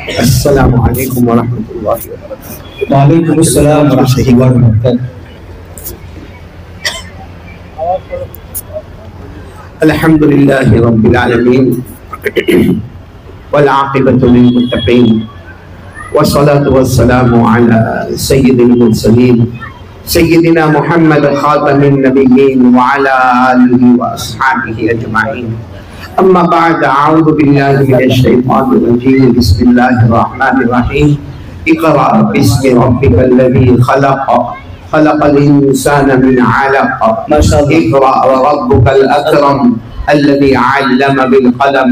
अस्सलामु अलैकुम वरहमतुल्लाहि वबरकातुहू। वालेकुम अस्सलाम वरहमतुल्लाहि वबरकातुहू। अल्हम्दुलिल्लाहि रब्बिल आलमीन वल आक़िबतु लिल मुत्तक़ीन वस्सलातु वस्सलामु अला सय्यिदिल मुरसलीन सय्यिदिना मुहम्मद खातमिन नबिय्यीन व अला आलिहि व अस्हाबिहि अजमाइन। अम्मा बाद, अऊज़ु बिल्लाहि मिनश शैतानिर रजीम। बिस्मिल्लाहिर रहमानिर रहीम। इक़रा बिस्मि रब्बिकल लज़ी खलक़ खलक़ल इंसाना मिन अलक़। इक़रा व रब्बुकल अकरम अल्लज़ी अल्लम बिल क़लम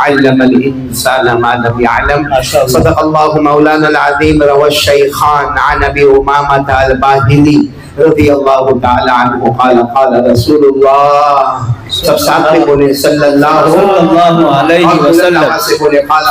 अल्लमल इंसाना मा लम यअलम। सदक़ल्लाहु मौलानल अज़ीम। रवा शैखान अन अबी उमामा अल बाहिली रज़ियल्लाहु तआला अन्हु क़ाल क़ाल रसूलुल्लाह। सब साथ में बोले सल्लल्लाहु अलैहि वसल्लम। से बोले क़ाल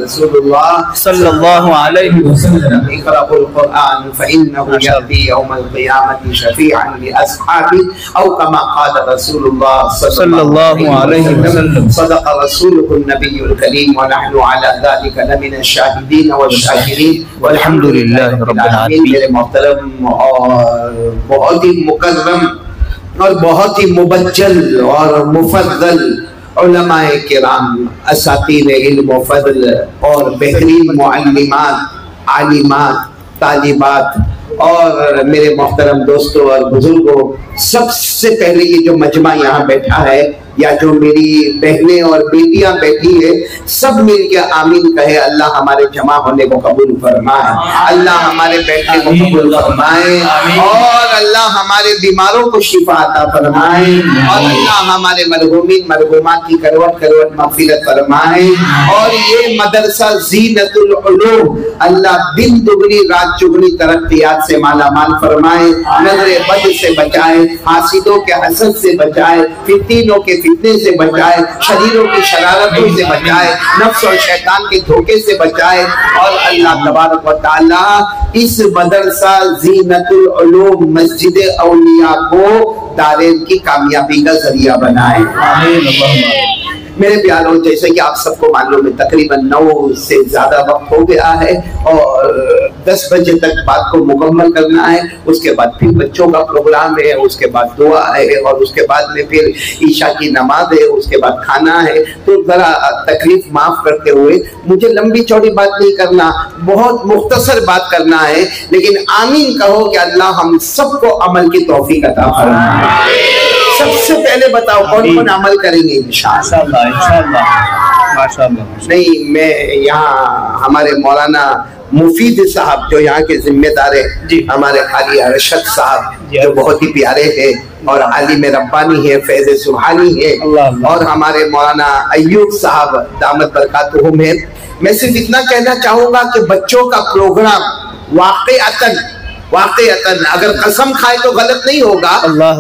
रसूलुल्लाह सल्लल्लाहु अलैहि वसल्लम। इक़राउल क़ुरआन फ़इन्नहु यअती यौमल क़ियामति शफ़ीअन लि अस्हाबी औ कमा क़ाल रसूलुल्लाह सल्लल्लाहु अलैहि वसल्लम। सदक़ रसूलुहुन नबियुल करीम व नहनु अला ज़ालिका लमिनश शाहिदीन व शाकिरीन वल्हम्दुलिल्लाहि रब्बिल आलमीन। मेरे मोहतरम और बहुत ही मुकर्रम और बहुत ही मुबज्जल और मुफद्दल उलमाए किराम, असातीर इल्म व फज़ल और बेहतरीन मुअल्लिमात, आलिमात, तालिबात और मेरे मोहतरम दोस्तों और बुजुर्गों, सबसे पहले ये जो मजमा यहाँ बैठा है या जो मेरी बहनें और बेटियां बैठी है, सब मिलकर आमीन कहे। अल्लाह हमारे जमा होने को कबूल फरमाए, अल्लाह हमारे बैठने को कबूल फरमाए और अल्लाह हमारे बीमारों को शिफा अता फरमाए और अल्लाह हमारे मरहूमीन मरहूमात की करवट करवट मग़फ़िरत फरमाए। और ये मदरसा ज़ीनतुल उलूम अल्लाह दिन दुगनी रात चुगनी तरक्कियात से माला माल फरमाए, नज़रे बद से बचाए, हासिदों के हसद से बचाए, फितनों के फितने से बचाए, शरीरों की शरारतों से बचाए, नफ्स और शैतान के धोखे से बचाए। और अल्लाह तबारक व तआला इस मदरसा ज़ीनतुल उलूम मस्जिद औलिया को दारेन की कामयाबी का जरिया बनाए। मेरे प्यारों, जैसे कि आप सबको मालूम है तकरीबन 9 से ज्यादा वक्त हो गया है और 10 बजे तक बात को मुकम्मल करना है। उसके बाद फिर बच्चों का प्रोग्राम है, उसके बाद दुआ है और उसके बाद में फिर ईशा की नमाज है, उसके बाद खाना है। तो जरा तकलीफ माफ करते हुए मुझे लंबी चौड़ी बात नहीं करना, बहुत मुख्तसर बात करना है, लेकिन आमीन कहो कि अल्लाह हम सबको अमल की तौफीक अता फरमाए। सबसे पहले बताओ कौन कौन अमल करेंगे इंशाअल्लाह? माशाअल्लाह। नहीं, मैं यहाँ हमारे मौलाना मुफीद साहब जो यहाँ के जिम्मेदार है, हमारे काली अरशद साहब जो बहुत ही प्यारे हैं और आलिम रब्बानी है, फैज़ सुभानी है, और हमारे मौलाना अय्यूब साहब दामत बरकातुहुम है। मैं सिर्फ इतना कहना चाहूंगा कि बच्चों का प्रोग्राम वाक़ईअतन अगर कसम खाए तो गलत नहीं होगा।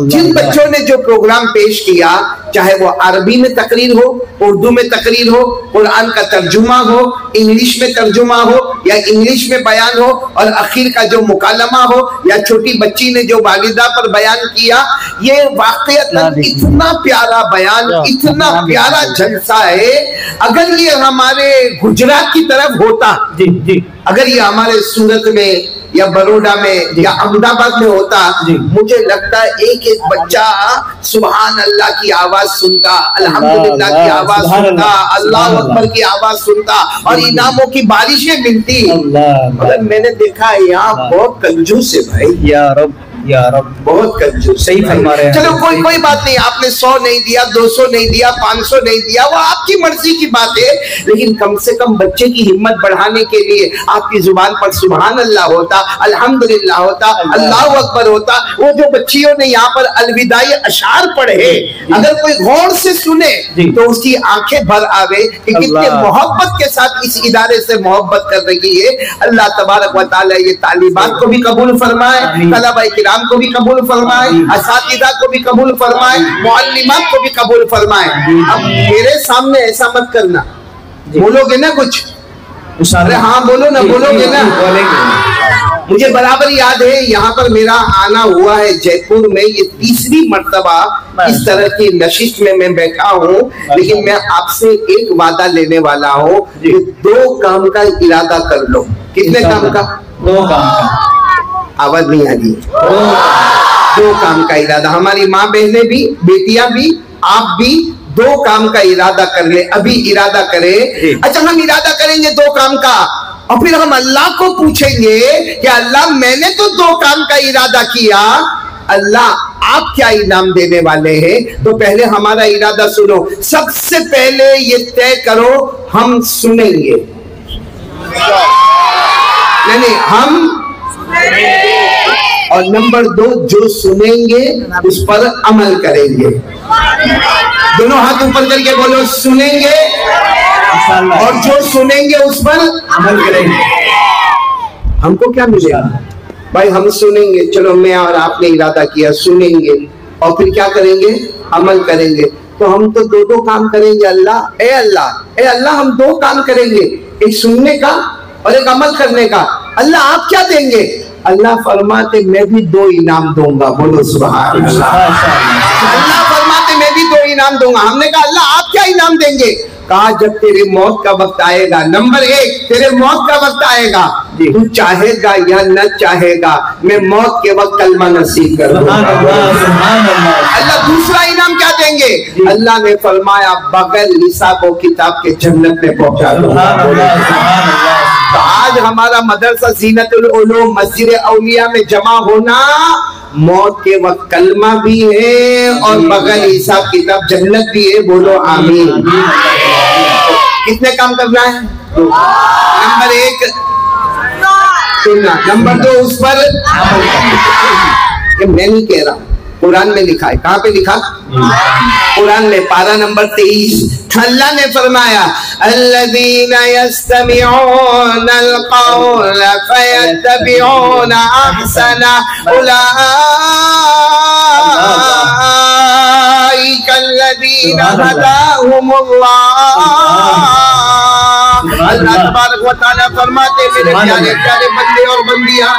जिन बच्चों ने जो प्रोग्राम पेश किया, चाहे वो अरबी में तकरीर हो, उर्दू में तकरीर हो, कुरान का तर्जुमा हो, इंग्लिश में तर्जुमा हो या इंग्लिश में बयान हो, और आखिर का जो मुकालमा हो या छोटी बच्ची ने जो वालिदा पर बयान किया, ये वाक़ईअतन इतना प्यारा बयान, इतना प्यारा जलसा है। अगर ये हमारे गुजरात की तरफ होता, अगर ये हमारे सूरत में या बड़ौदा में या अहमदाबाद में होता, मुझे लगता है एक एक बच्चा सुभान अल्लाह की आवाज सुनता, अल्हम्दुलिल्लाह की आवाज सुनता, अल्लाह अकबर की आवाज सुनता और इनामों की बारिशें मिलती। मगर मैंने देखा यहाँ बहुत कंजूस है भाई, या रब बहुत कंजूस। सही फरमा रहे हैं। चलो कोई बात नहीं, आपने 100 नहीं दिया, 200 नहीं दिया, 500 नहीं दिया, वो आपकी मर्जी की बात है, लेकिन कम से कम बच्चे की हिम्मत बढ़ाने के लिए आपकी जुबान पर सुभान अल्लाह होता, अल्हम्दुलिल्लाह होता, अल्लाह अकबर होता। वो जो बच्चियों ने यहाँ पर अलविदाई अशार पढ़े, अगर कोई गौर से सुने तो उसकी आंखें भर आवे कि कितने मोहब्बत के साथ इस इदारे से मोहब्बत कर रही है। अल्लाह तबारक व तआला ये तालिबात को भी कबूल फरमाए, तलबा किराम को भी कबूल फरमाए, असातिज़ा को भी कबूल फरमाए, मुअल्लिमात को भी कबूल फरमाए। अब मेरे सामने ऐसा मत करना, बोलोगे ना कुछ? अरे हाँ बोलो ना, बोलोगे ना? मुझे बराबर याद है, यहाँ पर मेरा आना हुआ है जयपुर में, ये तीसरी मर्तबा इस तरह की नशिश में मैं बैठा हूँ। लेकिन मैं आपसे एक वादा लेने वाला हूँ कि 2 काम का इरादा कर लो। कितने काम का? 2 काम का। आवाज नहीं आ रही। 2 काम का इरादा। हमारी माँ बहने भी, बेटियां भी, आप भी 2 काम का इरादा कर ले। अभी इरादा करें। अच्छा, हम इरादा करेंगे 2 काम का, और फिर हम अल्लाह को पूछेंगे कि अल्लाह मैंने तो 2 काम का इरादा किया, अल्लाह आप क्या इनाम देने वाले हैं? तो पहले हमारा इरादा सुनो। सबसे पहले ये तय करो हम सुनेंगे। नहीं, हम। और नंबर 2, जो सुनेंगे उस पर अमल करेंगे। दोनों हाथ ऊपर करके बोलो, सुनेंगे और जो सुनेंगे उस पर अमल करेंगे। हमको क्या मिलेगा भाई? हम सुनेंगे। चलो, मैं और आपने इरादा किया, सुनेंगे और फिर क्या करेंगे? अमल करेंगे। तो हम तो 2 काम करेंगे। अल्लाह, ए अल्लाह, हम 2 काम करेंगे, एक सुनने का और एक अमल करने का। अल्लाह आप क्या देंगे? अल्लाह फरमाते मैं भी 2 इनाम दूंगा। बोलो सुभान अल्लाह। अल्लाह फरमाते मैं भी 2 इनाम दूंगा। हमने कहा अल्लाह आप क्या इनाम देंगे? कहा जब तेरे मौत का वक्त आएगा, नंबर 1 तेरे मौत का वक्त आएगा, तू चाहेगा या न चाहेगा, मैं मौत के वक्त कलमा नसीब करूंगा। अल्लाह दूसरा इनाम क्या देंगे? अल्लाह ने फरमाया बगैर हिसाब और किताब के जन्नत में पहुंचा दूंगा। तो आज हमारा मदरसा ज़ीनतुल उलूम मस्जिद औलिया में जमा होना, मौत के वक्त कलमा भी है और बगैर हिसाब किताब जन्नत भी है। बोलो आमीन। कितने काम करना है? नंबर 1 सुनना, नंबर 2 उस पर ये मैं नहीं कह रहा, कुरान में लिखा है। कहाँ पे लिखा? कुरान में पारा नंबर 23। अल्लाह ने फरमाया अल्लज़ीना यस्तमिऊनल क़ौला फयत्तबिऊना अहसना उलाइकल्लज़ीना हदाहुमुल्लाह। अल्लाह तबारक व तआला फरमाते मेरे प्यारे प्यारे बंदे और बंदियां,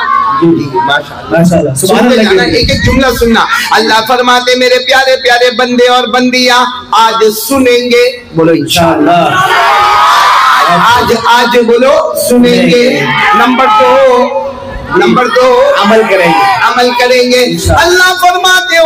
माशाअल्लाह सुनते जाना, एक एक जुमला सुनना। अल्लाह फरमाते मेरे प्यारे प्यारे बंदे और बंदियां आज सुनेंगे। बोलो इंशाअल्लाह। आज बोलो सुनेंगे। नंबर 2 अमल करेंगे। अल्लाह फरमाते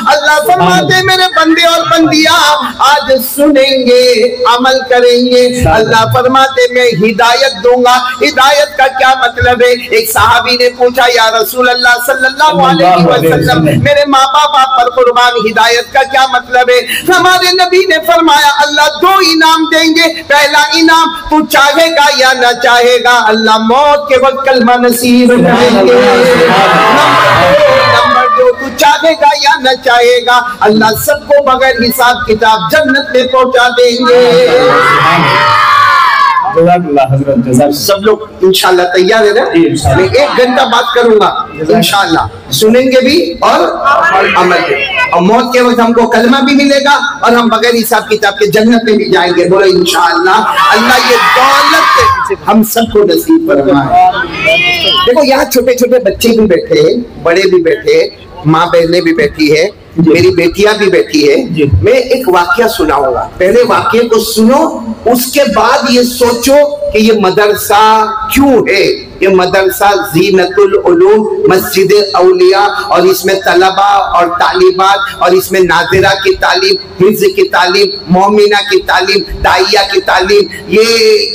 अल्लाह फरमाते मेरे बंदे और बंदियां आज सुनेंगे, अमल करेंगे। अल्लाह फरमाते मैं हिदायत दूंगा। हिदायत का क्या मतलब है? एक सहाबी ने पूछा या रसूल अल्लाह सल्लल्लाहु अलैहि वसल्लम, मेरे माँ बाप पर कुर्बान, हिदायत का क्या मतलब है? हमारे नबी ने फरमाया अल्लाह 2 इनाम देंगे। पहला इनाम तू चाहेगा या ना चाहेगा, अल्लाह मौत के वक्त कलमा नसीब करेंगे। नंबर 2 तू चाहेगा या न चाहेगा, अल्लाह सबको बगैर हिसाब किताब जन्नत में पहुंचा देंगे। सब लोग इंशाल्लाह तैयार है ना? मैं 1 घंटा बात करूंगा इंशाल्लाह, सुनेंगे भी और अमल भी, और मौत के वक्त हमको कलमा भी मिलेगा और हम बगैर हिसाब किताब के जन्नत में भी जाएंगे। बोलो इंशाल्लाह। अल्लाह ये दौलत हम सबको नसीब फरमाए। देखो यहाँ छोटे छोटे बच्चे भी बैठे हैं, बड़े भी बैठे हैं, माँ बहनें भी बैठी है, मेरी बेटियां भी बैठी है। मैं एक वाकया सुनाऊंगा, पहले वाकये को सुनो, उसके बाद ये सोचो कि ये मदरसा क्यों है। ये मदरसा ज़ीनतुल उलूम मस्जिद औलिया, और इसमें तलबा और तालिबात, और इसमें नाज़िरा की तालीम, हिफ्ज़ की तालीम, मोमिना की तालीम, दाइया की तालीम, ये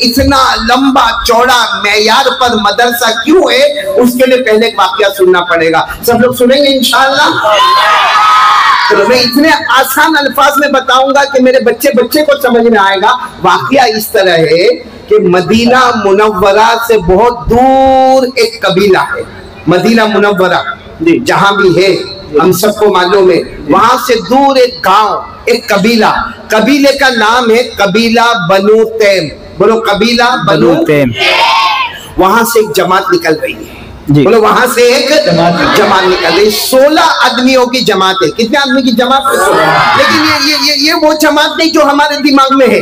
इतना लंबा चौड़ा मेयार पर मदरसा क्यों है, उसके लिए पहले एक वाकया सुनना पड़ेगा। सब लोग सुनेंगे इंशाअल्लाह। तो मैं इतने आसान अल्फाज में बताऊंगा कि मेरे बच्चे को समझ में आएगा। वाकया इस तरह है कि मदीना मुनव्वरा से बहुत दूर एक कबीला है। मदीना मुनव्वरा जहां भी है हम सबको मालूम है, वहां से दूर एक गांव, एक कबीला, कबीले का नाम है कबीला बनु तैम। बोलो कबीला बनु तैम। वहां से एक जमात निकल रही है। बोलो वहां से एक जमात निकल रही, 16 आदमियों की जमात है। कितने आदमी की जमात है? लेकिन ये वो जमात नहीं जो हमारे दिमाग में है,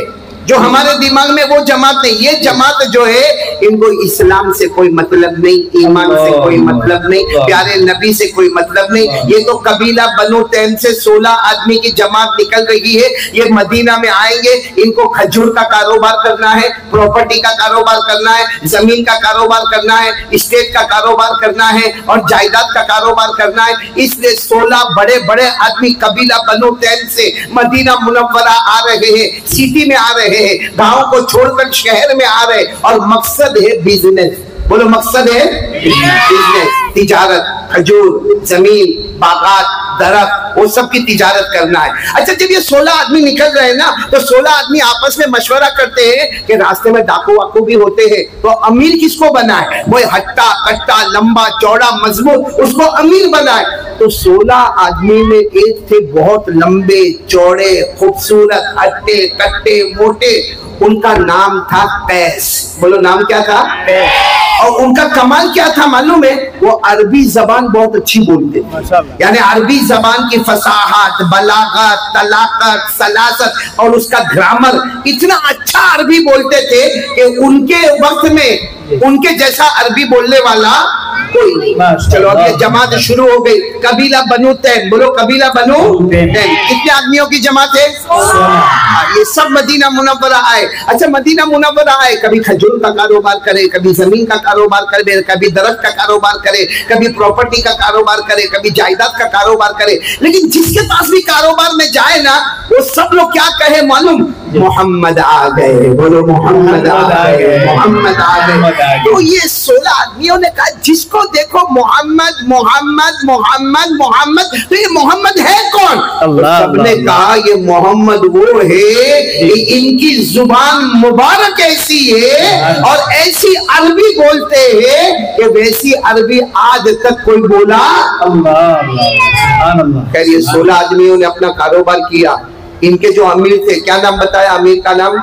जो हमारे दिमाग में वो जमात नहीं। ये जमात जो है इनको इस्लाम से कोई मतलब नहीं, ईमान से कोई मतलब नहीं, प्यारे नबी से कोई मतलब नहीं। ये तो कबीला बनु तैम से 16 आदमी की जमात निकल रही है। ये मदीना में आएंगे, इनको खजूर का कारोबार करना है, प्रॉपर्टी का कारोबार करना है, जमीन का कारोबार करना है, स्टेट का कारोबार करना है और जायदाद का कारोबार करना है। इसलिए 16 बड़े बड़े आदमी कबीला बनु तैम से मदीना मुनव्वरा आ रहे हैं, सिटी में आ रहे हैं, गांव को छोड़कर शहर में आ रहे, और मकसद है बिजनेस। बोलो मकसद है बिजनेस, तिजारत, खजूर, जमीन, बागात, दरख्त, वो सब की तिजारत करना है। अच्छा, जब ये 16 आदमी निकल रहे हैं ना, तो 16 आदमी आपस में मशवरा करते हैं कि रास्ते में डाकू वाकू भी होते हैं, तो अमीर किसको बनाए? वो हट्टा कट्टा, लंबा चौड़ा मजबूत, उसको अमीर बनाए। तो 16 आदमी में एक थे बहुत लंबे चौड़े खूबसूरत, हट्टे कट्टे मोटे, उनका नाम था कैस। बोलो नाम क्या था? और उनका कमाल क्या था मालूम है? वो अरबी जबान बहुत अच्छी बोलते, यानी अरबी जबान की फसाहत, बलागत, तलाकत, सलासत और उसका ग्रामर इतना अच्छा अरबी बोलते थे कि उनके वक्त में उनके जैसा अरबी बोलने वाला कोई नहीं। चलो अब ये जमात शुरू हो गई, कबीला बनु तैम। बोलो कबीला बनु तैम। कितने आदमियों की जमात है? ये सब मदीना मुनव्वरा आए। अच्छा, मदीना मुनव्वरा आए, कभी खजूर का कारोबार करे, कभी जमीन का कारोबार करे, कभी दरख्त का कारोबार करे, कभी प्रॉपर्टी का कारोबार करे, कभी जायदाद का कारोबार करे। लेकिन जिसके पास भी कारोबार में जाए ना, वो सब लोग क्या कहे मालूम? मोहम्मद आ गए। बोलो मोहम्मद आ गए, मोहम्मद आ गए। तो ये 16 आदमियों ने कहा जिसको देखो मोहम्मद मोहम्मद मोहम्मद मोहम्मद, तो ये मोहम्मद है कौन? तो सबने कहा ये मोहम्मद वो है, इनकी जुबान मुबारक ऐसी है और ऐसी अरबी बोलते हैं कि वैसी अरबी आज तक कोई बोला। खैर, ये 16 आदमियों ने अपना कारोबार किया। इनके जो अमीर थे, क्या नाम बताया अमीर का नाम?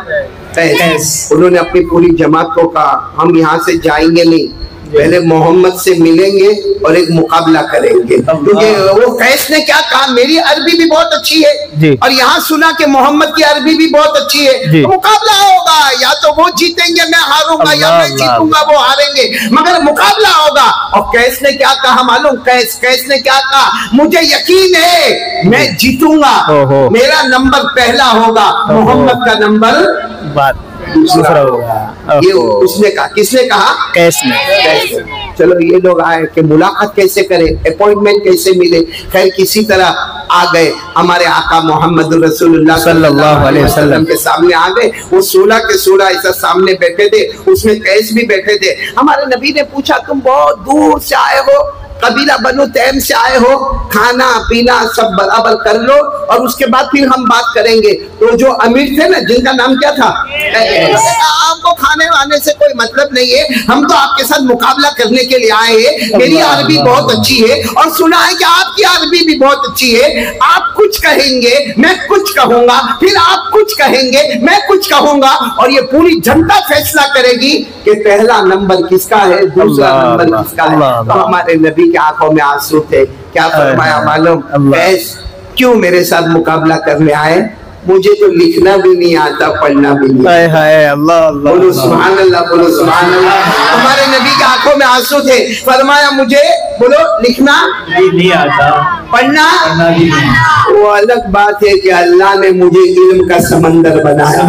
कैस। उन्होंने अपनी पूरी जमात को कहा हम यहाँ से जाएंगे नहीं, पहले मोहम्मद से मिलेंगे और एक मुकाबला करेंगे। क्योंकि वो कैस ने क्या कहा, मेरी अरबी भी बहुत अच्छी है और यहाँ सुना कि मोहम्मद की अरबी भी बहुत अच्छी है, तो मुकाबला होगा, या तो वो जीतेंगे मैं हारूंगा, या मैं जीतूंगा वो हारेंगे, मगर मुकाबला होगा। और कैस ने क्या कहा मालूम? कैस ने क्या कहा? मुझे यकीन है मैं जीतूंगा, मेरा नंबर पहला होगा, मोहम्मद का नंबर दूसरा होगा। ये उसने कहा। किसने कहा? कैस ने। चलो ये लोग आए कि मुलाकात कैसे करें, अपॉइंटमेंट कैसे मिले। खैर किसी तरह आ गए, हमारे आका मोहम्मद रसूलुल्लाह सल्लल्लाहु अलैहि वसल्लम के सामने आ गए। वो 16 के 16 ऐसा सामने बैठे थे, उसमें कैस भी बैठे थे। हमारे नबी ने पूछा तुम बहुत दूर से आए हो, कबीला बनु तैम से आए हो, खाना पीना सब बराबर कर लो और उसके बाद फिर हम बात करेंगे। तो जो अमीर थे ना, जिनका नाम क्या था? आपको खाने वाने से कोई मतलब नहीं है, हम तो आपके साथ मुकाबला करने के लिए आए हैं। मेरी अरबी बहुत अच्छी है और सुना है कि आपकी अरबी भी बहुत अच्छी है। आप कुछ कहेंगे मैं कुछ कहूंगा, फिर आप कुछ कहेंगे मैं कुछ कहूंगा, और ये पूरी जनता फैसला करेगी कि पहला नंबर किसका है, दूसरा नंबर किसका है। तो हमारे नबी की आंखों में आंसू थे। क्या फरमाया मालूम? क्यों मेरे साथ मुकाबला करने आए? मुझे तो लिखना भी नहीं आता, पढ़ना भी नहीं आता। बोलो सुभान अल्लाह, बोलो सुभान अल्लाह। हमारे नबी की आंखों में आंसू थे। फरमाया मुझे बोलो लिखना नहीं आता, पढ़ना भी नहीं। वो अलग बात है कि अल्लाह ने मुझे इल्म का समंदर बनाया।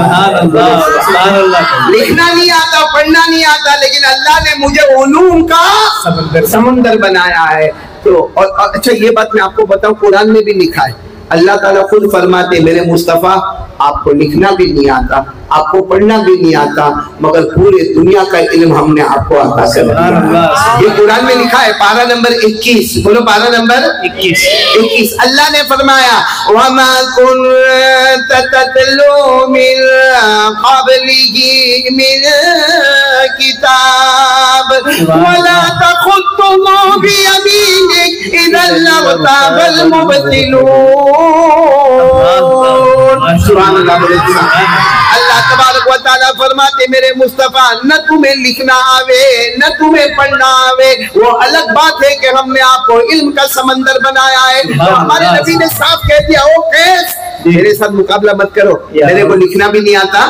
लिखना नहीं आता, पढ़ना नहीं आता, लेकिन अल्लाह ने मुझे उलूम का समंदर बनाया है। तो और अच्छा ये बात मैं आपको बताऊं, कुरान में भी लिखा है, अल्लाह ताला खुद फरमाते मेरे मुस्तफा आपको लिखना भी नहीं आता, आपको पढ़ना भी नहीं आता, मगर पूरे दुनिया का इल्म हमने आपको अता कर दिया। ये कुरान में लिखा है, पारा नंबर 21। बोलो पारा नंबर 21। अल्लाह ने फरमाया वमा कुन्त ततलू मिन क़ब्लिही मिन किताब वला तख़ुत्तुहु बियमीनिक इज़न लर्ताबल मुब्तिलून। सुभान अल्लाह बोले सुभान। अल्लाह तबारक व तआला फरमाते मेरे मुस्तफा न तुम्हें लिखना आवे न तुम्हें पढ़ना आवे, वो अलग बात है कि हमने आपको इल्म का समंदर बनाया है। तो हमारे नबी ने साफ कह दिया ओ कैस मेरे साथ मुकाबला मत करो, मेरे को लिखना भी नहीं आता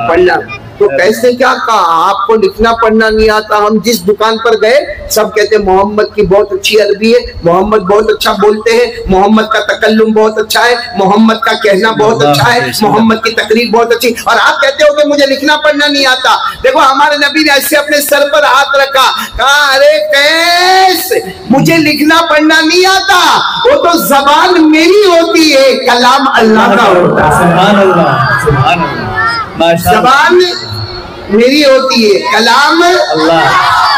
पढ़ना। तो कैसे क्या कहा आपको लिखना पढ़ना नहीं आता? हम जिस दुकान पर गए सब कहते मोहम्मद की बहुत अच्छी अरबी है, मोहम्मद बहुत अच्छा बोलते हैं, मोहम्मद का तकल्लुम बहुत अच्छा है, मोहम्मद का कहना बहुत अच्छा है, मोहम्मद की तकरीर बहुत अच्छी, और आप कहते हो कि मुझे लिखना पढ़ना नहीं आता। देखो हमारे नबी ने ऐसे अपने सर पर हाथ रखा, कहा अरे कैसे मुझे लिखना पढ़ना नहीं आता, वो तो जबान मेरी होती है, कलाम अल्लाह का होता है। सुभान अल्लाह, सुभान अल्लाह, जबान मेरी होती है, कलाम अल्लाह।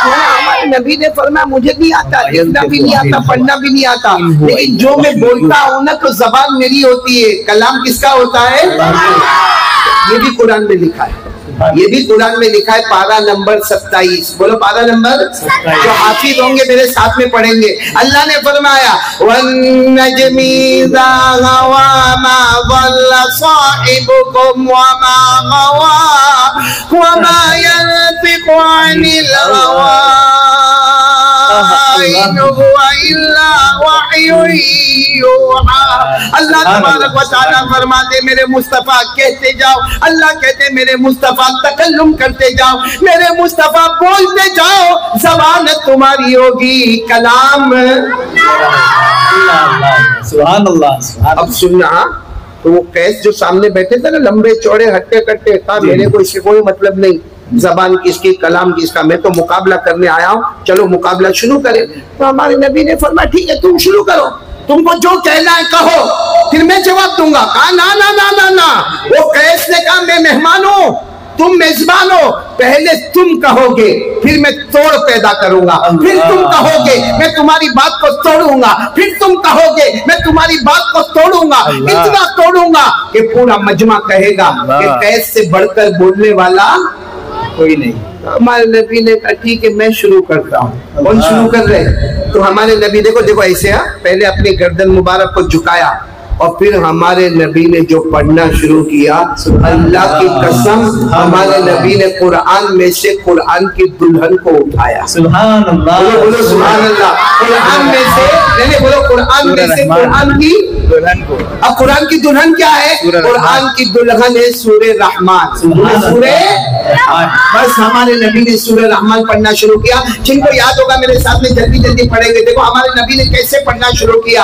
हमारे नबी ने फरमाया मुझे नहीं आता, लिखना भी नहीं आता, पढ़ना भी नहीं आता, लेकिन जो मैं बोलता हूँ ना तो जबान मेरी होती है, कलाम किसका होता है? ये भी कुरान में लिखा है, ये भी कुरान में लिखा है, पारा नंबर 27। बोलो पारा नंबर 27। जो हाफिज होंगे मेरे साथ में पढ़ेंगे। अल्लाह ने फरमाया वन्नजमी इज़ा गवा मा ज़ल्ला साहिबुकुम व मा गवा व मा यनतिqu अनिल हवा इन हुवा इल्ला वह्युन यूहा। अल्लाह तबारक व तआला फरमाते मेरे मुस्तफा कहते जाओ, अल्लाह कहते मेरे मुस्तफा तकल्लुम करते जाओ, मेरे मुस्तफा बोलते जाओ, ज़बान तुम्हारी होगी, कलाम सुभान अल्लाह। अब सुनना, तो वो कैस जो सामने बैठे थे ना, लंबे चौड़े हट्टे कट्टे, कहा मेरे को इससे कोई मतलब नहीं, जबान किसकी कलाम किसका, मैं तो मुकाबला करने आया हूँ, चलो मुकाबला शुरू करें। तो हमारे नबी ने फरमाया ठीक है तुम शुरू करो, तुमको जो कहना है कहो, फिर मैं जवाब दूंगा। कहा ना ना ना ना ना, वो कैस ने कहा मैं मेहमान हूँ, तुम मेजबान हो, पहले तुम कहोगे फिर मैं तोड़ पैदा करूंगा, फिर तुम कहोगे मैं तुम्हारी बात को तोड़ूंगा, फिर तुम कहोगे मैं तुम्हारी बात को तोड़ूंगा, इतना तोड़ूंगा कि पूरा मजमा कहेगा कि कैस से बढ़कर बोलने वाला कोई नहीं। हमारे नबी ने कहा ठीक है मैं शुरू करता हूँ। कौन शुरू कर रहे? तो हमारे नबी देखो देखो ऐसे पहले अपनी गर्दन मुबारक को झुकाया और फिर हमारे नबी ने जो पढ़ना शुरू किया, अल्लाह की कसम हमारे नबी ने कुरान में से कुरान की दुल्हन को उठाया। सुभान अल्लाह, बोलो बोलो सुभान अल्लाह। कुरान में से नहीं बोलो, कुरान में से कुरान की दुल्हन को। अब कुरान की दुल्हन क्या है? कुरान की दुल्हन है सूरे रहमान। सूरे बस हमारे नबी ने सूरे रहमान पढ़ना शुरू किया। जिनको याद होगा मेरे साथ में जल्दी जल्दी पढ़ेंगे। देखो हमारे नबी ने कैसे पढ़ना शुरू किया।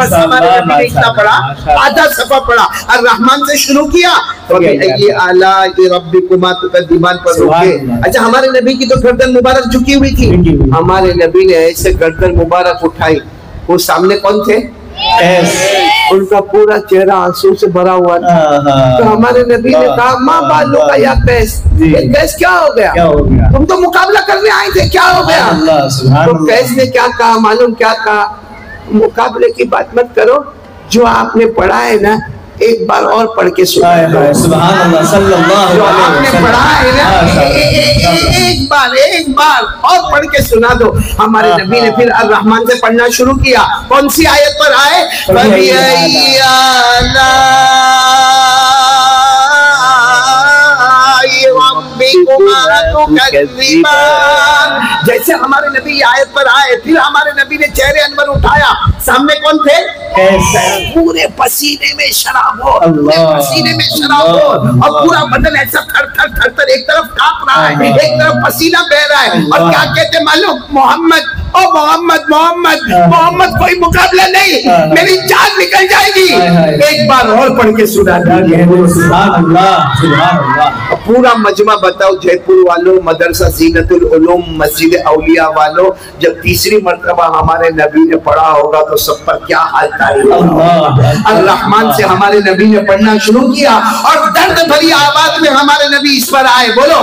बस हमारे नबी ने इतना पढ़ा, आधा सफा पढ़ा, अर्रहमान से शुरू किया फबअय्यि आलाइ रब्बिकुमा तुकज़्ज़िबान पर रुके। अच्छा हमारे नबी की तो गर्दन मुबारक झुकी हुई थी, हमारे नबी ने ऐसे गर्दन मुबारक उठाई। वो सामने कौन थे? उनका पूरा चेहरा आंसू से भरा हुआ था। तो हमारे नबी ने कहा माँ बालू का या कैस, कैस क्या हो गया? तुम तो मुकाबला करने आए थे, क्या हो गया? तो कैस ने क्या कहा मालूम क्या कहा? मुकाबले की बात मत करो, जो आपने पढ़ा है ना एक बार और पढ़ के सुनाओ। सुभान अल्लाह, सल्लल्लाहु जो आपने पढ़ा है ना एक बार और पढ़ के सुना दो। हमारे नबी ने फिर अर्रहमान से पढ़ना शुरू किया। कौन सी आयत पर आए? जैसे हमारे नबी आयत पर आए, फिर हमारे नबी ने चेहरे अनवर उठाया, सामने कौन थे? पूरे पसीने में शराब हो, पूरे पसीने में शराब हो, और पूरा बदन ऐसा थर थर थर थर, एक तरफ कांप रहा है, एक तरफ पसीना बह रहा है, और क्या कहते मालूम? मोहम्मद, ओ मोहम्मद, मोहम्मद, मोहम्मद कोई मुकाबला नहीं, मेरी जान निकल जाएगी। एक बार और पढ़ के सुना दीजिए। सुभान अल्लाह, सुभान अल्लाह। पूरा मजमा बताओ, जयपुर वालों, मदरसा ज़ीनतुल उलूम, मस्जिद औलिया वालों, जब तीसरी मर्तबा हमारे नबी ने पढ़ा होगा तो सब पर क्या हाल तारीफ होगा। अर-रहमान से हमारे नबी ने पढ़ना शुरू किया, और दर्द भरी आवाज में हमारे नबी इस पर आए, बोलो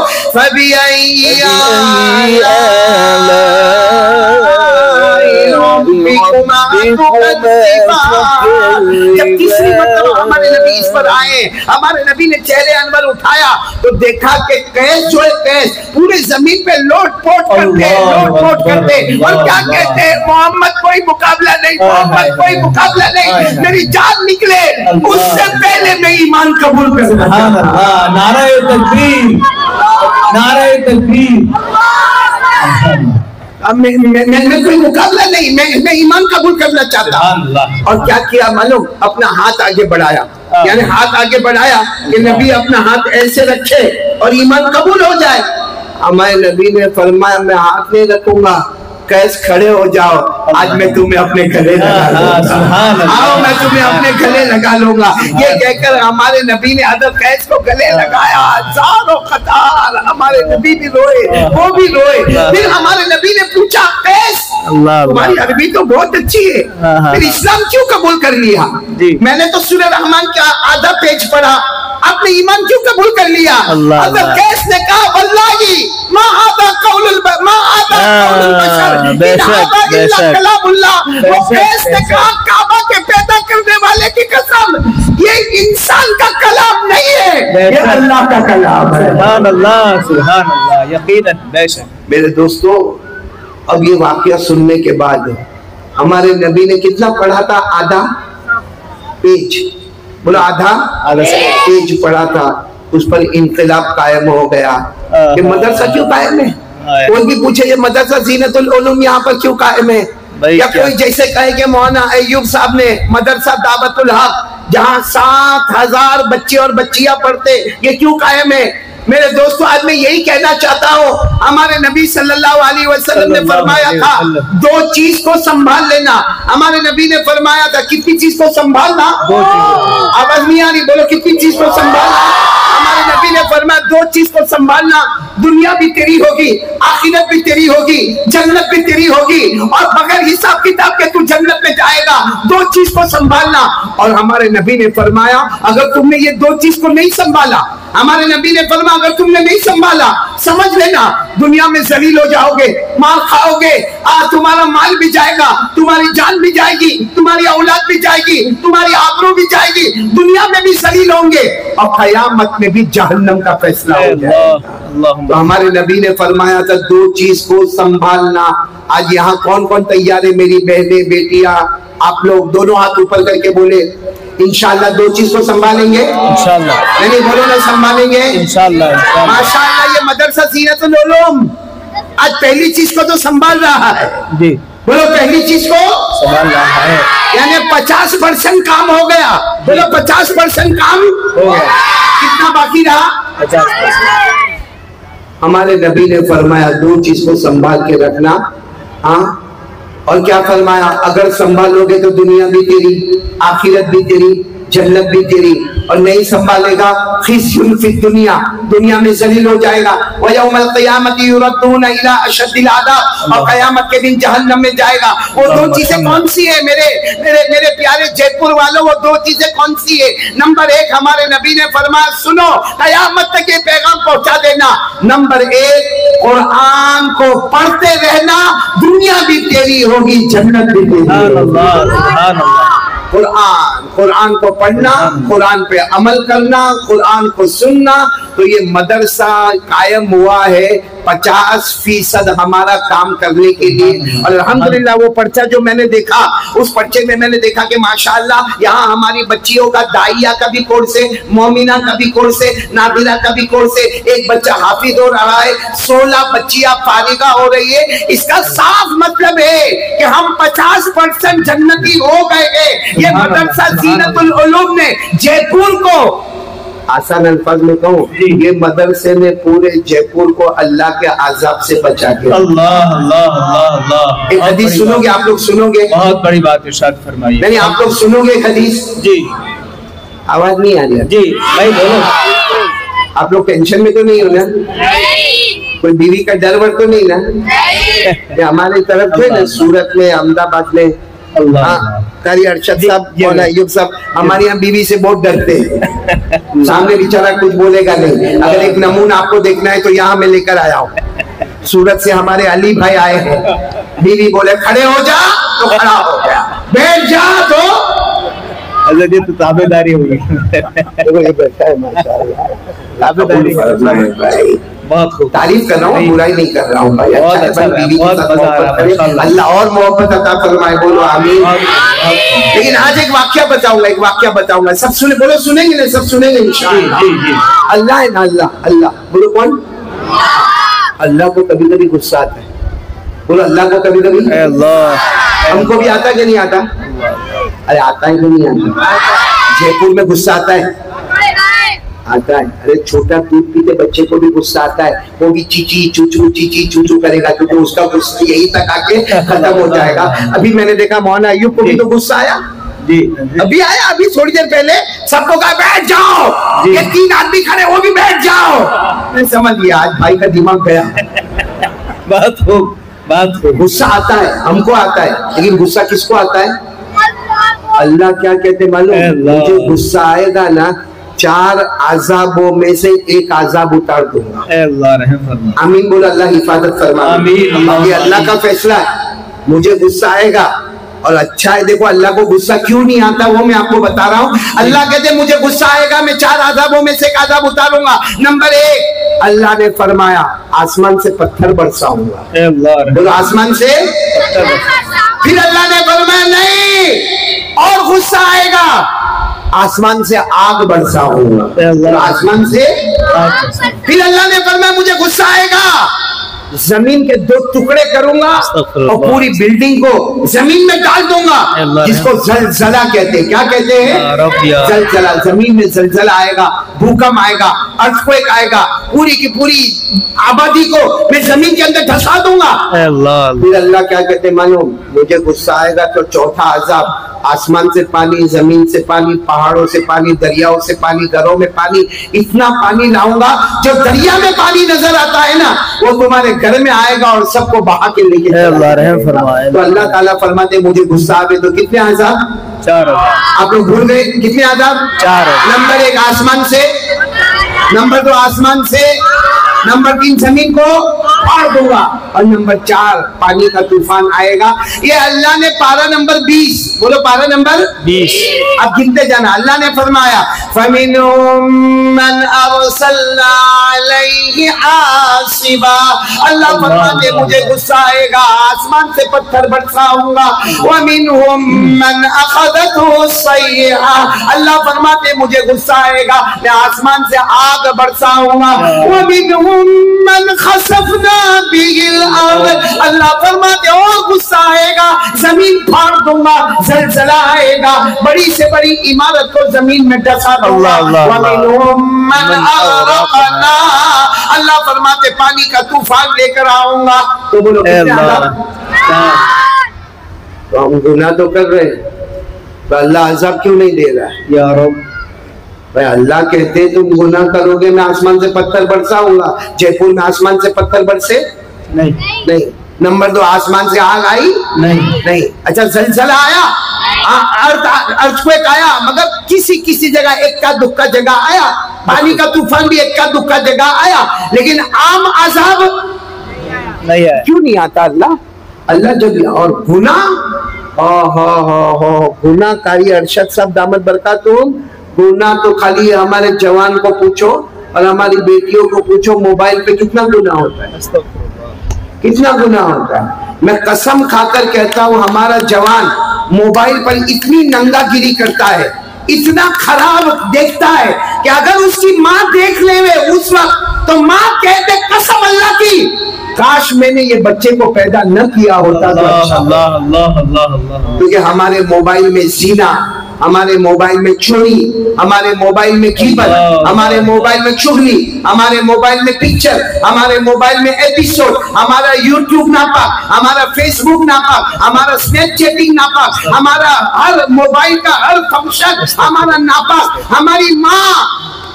जब तीसरी मर्तबा हमारे नबी इस पर आए, हमारे नबी ने चेहरे अनवर उठाया तो देखा कि कैस जो है कैस पूरे जमीन पे लोट-पोट करते, लोट-पोट करते, और क्या कहते हैं? मोहम्मद कोई मुकाबला नहीं, मोहम्मद कोई मुकाबला नहीं, मेरी जान निकले उससे पहले मैं ईमान कबूल कर लूं। सुभान अल्लाह, नारे तकबीर, नारे तकबीर। मैं कोई मुकाबला नहीं, मैं ईमान कबूल करना चाहता हूँ। और क्या किया मालूम? अपना हाथ आगे बढ़ाया, यानी हाथ आगे बढ़ाया कि नबी अपना हाथ ऐसे रखे और ईमान कबूल हो जाए। हमारे नबी ने फरमाया मैं हाथ नहीं रखूंगा, कैस खड़े हो जाओ, आज मैं तुम्हें अपने गले लगा लूंगा, आओ मैं तुम्हें अपने गले लगा लूंगा। ये कहकर हमारे नबी ने हज़रत कैस को गले लगाया, हजारों कतार हमारे नबी भी रोए, वो भी रोए। फिर हमारे नबी ने पूछा, कैस तुम्हारी अरबी तो बहुत अच्छी है, फिर इस्लाम क्यों कबूल कर लिया? मैंने तो सूरह रहमान का आधा पेज पढ़ा, आपने ईमान क्यों कबूल कर लिया? हज़रत कैस ने कहा, वल्लाही मा हादा कौलुल बशर, काबा के पैदा करने वाले की कसम, ये इंसान का कलाम नहीं है, ये अल्लाह का कलाम है। सुभान अल्लाह, सुभान अल्लाह, यकीनन बेशक। मेरे दोस्तों, अब ये वाकया सुनने के बाद हमारे नबी ने कितना पढ़ा था? आधा पेज, बोला आधा पेज पढ़ा था, उस पर इनकलाब कायम हो गया कि मदरसा क्यों कायम है। कोई भी पूछे ये मदरसा ज़ीनतुल उलूम यहाँ पर क्यों कायम है, या कोई जैसे कहे कि मौलाना अय्यूब साहब ने मदरसा दावतुल हक जहाँ 7,000 बच्चे और बच्चियां पढ़ते, ये क्यों कायम है? मेरे दोस्तों, आज मैं यही कहना चाहता हूँ, हमारे नबी सल्लल्लाहु अलैहि वसल्लम ने फरमाया था दो चीज को संभाल लेना। हमारे नबी ने फरमाया था, कितनी चीज को संभालना? आवाज नहीं आ रही, बोलो कितनी चीज को संभालना? हमारे नबी ने फरमाया दो चीज को संभालना, दुनिया भी तेरी होगी, आखिरत भी तेरी होगी, जन्नत भी तेरी होगी, और बगैर हिसाब किताब के तू जन्नत में जाएगा। दो चीज को संभालना। और हमारे नबी ने फरमाया अगर तुमने ये दो चीज को नहीं संभाला, हमारे नबी ने फरमाया अगर तुमने नहीं संभाला, समझ लेना दुनिया में जलील हो जाओगे, मार खाओगे, तुम्हारा माल भी जाएगा, तुम्हारी जान भी जाएगी, तुम्हारी औलाद भी जाएगी, तुम्हारी आबरू भी जाएगी, दुनिया में भी जलील होंगे, और क़यामत में भी जहन्नम का फैसला हो जाएगा। तो हमारे नबी ने फरमाया था दो चीज को संभालना। आज यहाँ कौन कौन तैयार है? मेरी बहनें, बेटियां, आप लोग दोनों हाथ ऊपर करके बोले इंशाअल्लाह दो चीज को संभालेंगे। इंशाअल्लाह नहीं बोलो ना, संभालेंगे इंशाअल्लाह। माशाअल्लाह, ये मदरसा ज़ीनतुल उलूम आज पहली चीज को तो संभाल रहा है जी। बोलो पहली चीज को संभाल रहा है, यानी 50% काम हो गया। बोलो 50% काम हो गया, कितना बाकी रहा? 50%। हमारे नबी ने फरमाया दो चीज को संभाल के रखना। हाँ, और क्या फरमाया? अगर संभालोगे तो दुनिया भी तेरी, आखिरत भी तेरी, जन्नत भी तेरी, और नहीं संभालेगा खिज़्युन फिद दुनिया, दुनिया में जलील हो जाएगा। व यौमल क़ियामति युरद्दूना इला अशद्दिल अज़ाब, और क़यामत के दिन जहन्नम में जाएगा। वो दो चीजें कौन सी है मेरे मेरे मेरे प्यारे जयपुर वालों? वो दो चीजें कौन सी है? नंबर एक, हमारे नबी ने फरमाया सुनो, क़यामत तक ये पैगाम पहुंचा देना। नंबर एक, कुरान को पढ़ते रहना, दुनिया भी तेरी होगी, जन्नत भी तेरी होगी। कुरान को पढ़ना, कुरान पे अमल करना, कुरान को सुनना। तो ये मदरसा कायम हुआ है 50% हमारा काम करने के लिए। और अल्हम्दुलिल्लाह वो पर्चा जो मैंने देखा, उस पर्चे में मैंने देखा कि माशाअल्लाह यहाँ हमारी बच्चियों का दाइया का भी कोर्स है, मोमिना का भी कोर्स है, नाबिला का भी कोर्स है, एक बच्चा हाफिज हो रहा है, 16 बच्चियां फारिगा हो रही है। इसका साफ मतलब है कि हम 50% जन्नती हो गए। ये मदरसा ज़ीनतुल उलूम ने जयपुर को, आसान अल्फाज में कहूँ, ये मदरसे ने पूरे जयपुर को अल्लाह के अजाब से बचा के। अल्लाह अल्लाह अल्लाह अल्लाह। एक हदीस सुनोगे आप लोग? सुनोगे? बहुत बड़ी बात इरशाद फरमाइए। नहीं, आप लोग सुनोगे एक हदीस? जी, आवाज नहीं आ रही है? जी भाई बोलो। आप लोग टेंशन में तो नहीं हो ना? कोई बीवी का डर वर तो नहीं ना? हमारे तरफ थे ना, सूरत में, अहमदाबाद में, कारी अरशद साहब, मौला अय्यूब साहब, हमारे यहाँ बीवी से बहुत डरते हैं। सामने बेचारा कुछ बोलेगा नहीं। अगर एक नमूना आपको देखना है तो यहाँ मैं लेकर आया हूँ। सूरत से हमारे अली भाई आए हैं, बीवी बोले खड़े हो जा तो खड़ा हो गया, बैठ जा तो ताबेदारी होगी। बहुत खूब, तारीफ कर रहा हूँ, बुराई नहीं कर रहा हूँ भाई। बहुत अच्छा, अल्लाह और मोहब्बत अता फरमाए, बोलो आमीन। लेकिन आज एक वाक्या बताऊंगा, सब सुने, बोलो सुनेंगे ना? सब सुनेंगे इंशाअल्लाह। अल्लाह है ना, अल्लाह बोलो। कौन? अल्लाह को कभी कभी गुस्सा आता है। बोलो अल्लाह को कभी कभी। हमको भी आता है कि नहीं आता? अरे आता है कि नहीं आता? जयपुर में गुस्सा आता है? आता है। अरे छोटा दूध पीते बच्चे को भी गुस्सा आता है, वो भी चीची चूचू करेगा, क्योंकि उसका गुस्सा यही तक आके खत्म हो जाएगा। अभी मैंने देखा मौलाना अय्यूब को भी तो गुस्सा आया जी, अभी आया, अभी थोड़ी देर पहले सबको कहा बैठ जाओ, ये 3 आदमी खड़े, वो भी बैठ जाओ। मैं समझ लिया आज भाई का दिमाग गया। बात गुस्सा आता है, हमको आता है, लेकिन गुस्सा किसको आता है? अल्लाह क्या कहते मालूम? मुझे गुस्सा आएगा ना, 4 आजाबों में से एक आजाब उतार दूंगा। आमीन बोलो, अल्लाह हिफाजत फरमाए। ये अल्लाह का फैसला है। मुझे गुस्सा आएगा, और अच्छा है, देखो अल्लाह को गुस्सा क्यों नहीं आता वो मैं आपको बता रहा हूँ। अल्लाह कहते मुझे गुस्सा आएगा, मैं 4 आजाबों में से एक आजाब उतारूंगा। नंबर 1, अल्लाह ने फरमाया आसमान से पत्थर बरसाऊंगा। बोलो आसमान से। फिर अल्लाह ने फरमाया नहीं, और गुस्सा आएगा, आसमान से आग बरसाऊंगा। आसमान से। फिर अल्लाह ने फरमाया मुझे गुस्सा आएगा, जमीन के 2 टुकड़े करूंगा और पूरी बिल्डिंग को जमीन में डाल दूंगा, जिसको जलजला कहते हैं। क्या कहते हैं? जलजला। जमीन में जलजला आएगा, भूकंप आएगा, अर्थक्वेक आएगा, पूरी की पूरी आबादी को मैं जमीन के अंदर धंसा दूंगा। फिर अल्लाह क्या कहते मालूम? मुझे गुस्सा आएगा तो चौथा अजाब, आसमान से पानी, जमीन से पानी, पहाड़ों से पानी, दरियाओं से पानी, घरों में पानी, इतना पानी लाऊंगा जो दरिया में पानी नजर आता है ना, वो तुम्हारे घर में आएगा और सबको बहा के लेके फरमाए। तो अल्लाह ताला फरमाते मुझे गुस्सा आवे तो कितने अजाब? 4। आप लोग भूल गए कितने अजाब? 4। नंबर 1 आसमान से, नंबर 2 आसमान से, नंबर 3 जमीन को फाड़ दूंगा, और नंबर 4 पानी का तूफान आएगा। ये अल्लाह ने पारा नंबर 20, बोलो पारा नंबर 20, अब गिनते जाना। अल्लाह ने फरमाया फमिनुम मन अरसलना अलैहि हासिबा। अल्लाह फरमाते मुझे गुस्सा आएगा, आसमान से पत्थर बरसाऊंगा। व मिनहुम मन अखदतहु सय्यहा। अल्लाह फरमाते मुझे गुस्सा आएगा, मैं आसमान से आग बरसाऊंगा। व मिनहुम मन खसफना बिहिल अर्द। अल्लाह फरमाते और गुस्सा आएगा, जमीन फाड़ दूंगा, जलजला आएगा, बड़ी से बड़ी इमारत को जमीन में डसा दूंगा। अल्लाह फरमाते पानी का तूफान लेकर आऊंगा। तो बोलो तो हम गुनाह तो कर रहे हैं, तो अल्लाह अज़ाब क्यों नहीं दे रहा है? यार भाई अल्लाह कहते तुम गुनाह करोगे मैं आसमान से पत्थर बरसाऊंगा। जयपुर में आसमान से पत्थर बरसे? नहीं। नंबर 2 आसमान से आग आई? नहीं। अच्छा जलजला आया, अर्थक्वेक आया, मगर किसी जगह इक्का दुक्का जगह आया, पानी का तूफान भी इक्का दुक्का जगह आया, लेकिन आम अज़ाब नहीं है। क्यों नहीं आता अल्लाह जब। और गुनाह, गुनाहकारी अरशद साहब दामत बरकातुहुम, गुनाह तो खाली हमारे जवान को पूछो, और हमारी बेटियों को पूछो मोबाइल पे कितना गुनाह होता है, कितना गुनाह होता है। मैं कसम खाकर कहता हूँ हमारा जवान मोबाइल पर इतनी नंगागिरी करता है, इतना खराब देखता है कि अगर उसकी माँ देख ले उस वक्त तो माँ कहते कसम अल्लाह की काश मैंने ये बच्चे को पैदा न किया होता तो अच्छा। क्योंकि हमारे मोबाइल में जीना, हमारे मोबाइल में चोरी, हमारे मोबाइल में गिबत, हमारे मोबाइल में चुगली, हमारे मोबाइल में पिक्चर, हमारे मोबाइल में एपिसोड, हमारा यूट्यूब नापाक, हमारा फेसबुक नापाक, हमारा स्नैपचैटिंग नापाक, हमारा हर मोबाइल का हर फंक्शन हमारा नापाक। हमारी माँ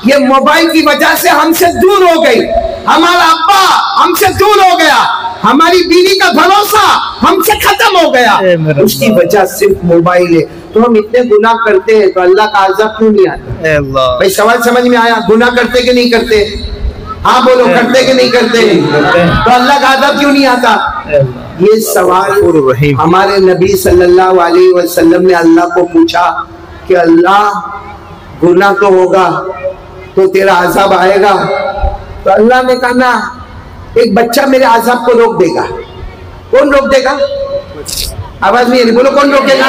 ये मोबाइल की वजह से हमसे दूर हो गई, हमारा अब्बा हमसे दूर हो गया, हमारी बीवी का भरोसा हमसे खत्म हो गया, उसकी वजह सिर्फ मोबाइल है। तो हम इतने गुनाह करते हैं तो अल्लाह का अज़ाब क्यों नहीं आता? भाई सवाल समझ में आया? गुनाह करते कि नहीं करते? हाँ बोलो, करते कि नहीं करते? तो अल्लाह का अज़ाब क्यों नहीं आता? ये सवाल हमारे नबी सल्लल्लाहु अलैहि वसल्लम ने अल्लाह को पूछा कि अल्लाह गुनाह तो होगा तो तेरा अज़ाब आएगा। तो अल्लाह ने कहा ना, एक बच्चा मेरे अज़ाब को रोक देगा। कौन रोक देगा? आवाज नहीं है, बोलो कौन रोकेगा?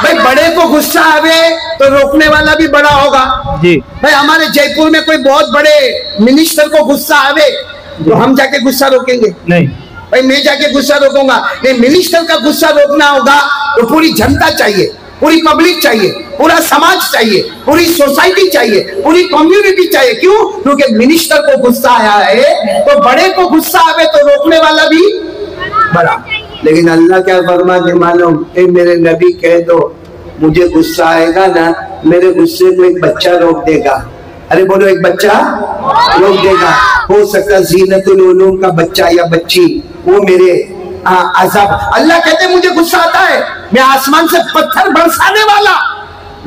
भाई बड़े को गुस्सा आवे तो रोकने वाला भी बड़ा होगा जी। भाई हमारे जयपुर में कोई बहुत बड़े मिनिस्टर को गुस्सा आवे तो हम जाके गुस्सा रोकेंगे? नहीं भाई, मैं जाके गुस्सा रोकूंगा नहीं। मिनिस्टर का गुस्सा रोकना होगा तो पूरी जनता चाहिए, पूरी पब्लिक चाहिए, पूरा समाज चाहिए, पूरी सोसाइटी चाहिए, पूरी कम्युनिटी चाहिए। क्यों? क्योंकि मिनिस्टर को गुस्सा आया है तो बड़े को गुस्सा आवे तो रोकने वाला भी बड़ा। लेकिन अल्लाह क्या फरमाते मालूम? ए मेरे नबी कह दो मुझे गुस्सा आएगा ना, मेरे गुस्से को एक बच्चा रोक देगा। अरे बोलो, एक बच्चा रोक देगा। हो सकता जीनतुल उलूम का बच्चा या बच्ची वो मेरे अज़ाब। अल्लाह कहते मुझे गुस्सा आता है, मैं आसमान से पत्थर बरसाने वाला,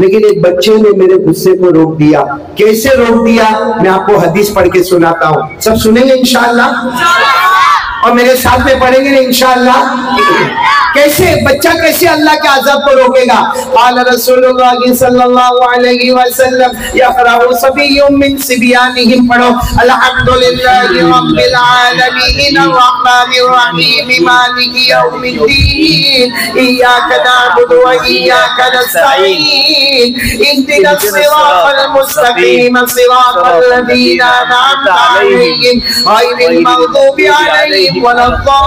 लेकिन एक बच्चे ने मेरे गुस्से को रोक दिया। कैसे रोक दिया? मैं आपको हदीस पढ़ के सुनाता हूँ, सब सुनेंगे इंशाअल्लाह और मेरे साथ में पढ़ेंगे इंशाअल्लाह। कैसे बच्चा कैसे अल्लाह के अज़ाब को रोकेगा? क़ाल रसूलुल्लाह सल्लल्लाहु अलैहि वसल्लम यक़रअु सबिय्युम मिन सिबयानिहिम, पढ़ो अल्हम्दुलिल्लाहि रब्बिल आलमीन अर्रहमानिर रहीम मालिकि यौमिद्दीन इय्याका नअबुदु व इय्याका नस्तईन इहदिनस सिरातल मुस्तक़ीम सिरातल लज़ीना अनअमता अलैहिम गैरिल मग़दूबि अलैहिम वलद्दाल्लीन।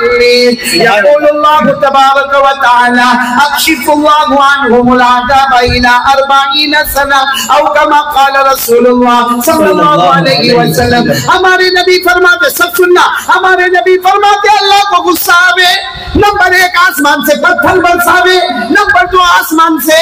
यक़ूलुल्लाहु तबारक व तआला अक्शिफुल्लाहु अन्हुमुल अज़ाब इला 40 सना औ कमा क़ाल रसूलुल्लाह सल्लल्लाहु अलैहि वसल्लम। हमारे नबी फरमाते, सब सुनना, हमारे नबी फरमाते अल्लाह को गुस्सा आवे, नंबर 1 आसमान से पत्थर बरसावे, नंबर 2 आसमान से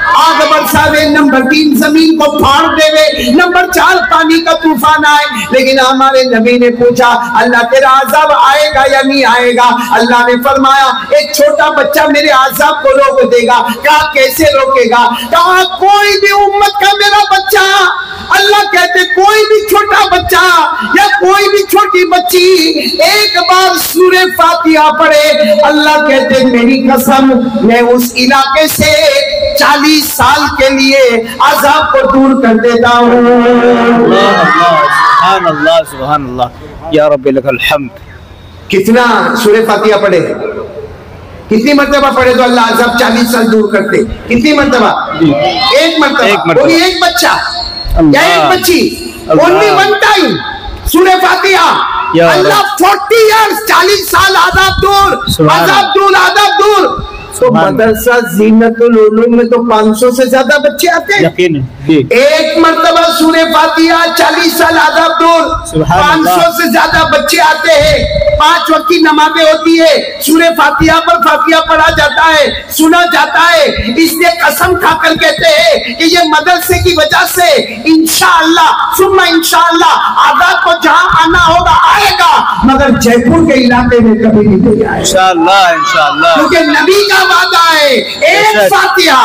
आग बरसावे, नंबर 3 जमीन को फाड़ देवे, नंबर 4 पानी का तूफान आए। लेकिन हमारे नबी ने पूछा अल्लाह तेरा अज़ाब आएगा या नहीं आएगा? अल्लाह ने फरमाया एक छोटा बच्चा मेरे अज़ाब को रोक देगा। कहा कैसे रोकेगा? कहा कोई भी उम्मत का मेरा बच्चा, अल्लाह कहते कोई भी छोटा बच्चा या कोई भी छोटी बच्ची एक बार सूरे फातिहा पढ़े, अल्लाह कहते मेरी कसम मैं उस इलाके से 40 साल के लिए अज़ाब को दूर कर देता हूँ। सुभान अल्लाह, सुभान अल्लाह, या रब्बी लकल हम्द। कितना सूरे फातिहा पढ़े, कितनी मर्तबा पढ़े तो अल्लाह अज़ाब 40 साल दूर करते? कितनी मर्तबा? एक मर्तबा। कोई एक बच्चा या एक बच्ची, ओनली वन टाइम सूरे फातिहा, अल्लाह 40 इयर्स 40 साल अज़ाब दूर, अज़ाब दूर, अज़ाब दूर। तो मदरसा जीनतुल उलूम में तो 500 से ज्यादा बच्चे आते हैं। यकीन है। एक मर्तबा सूरे फातिहा 40 साल अज़ाब दूर, 500 से ज्यादा बच्चे आते हैं। 5 वक्त की नमाज़ें होती है, सूरे फातिहा पर फातिहा पढ़ा जाता है, सुना जाता है। इसलिए कसम खाकर कहते हैं कि ये मदरसे की वजह से इंशाअल्लाह सुम्मा इंशाअल्लाह अज़ाब को जहाँ आना होगा आएगा, मगर जयपुर के इलाके में कभी नहीं आएगा इंशाअल्लाह, इंशाअल्लाह। क्योंकि नबी का वादा है, एक फातिहा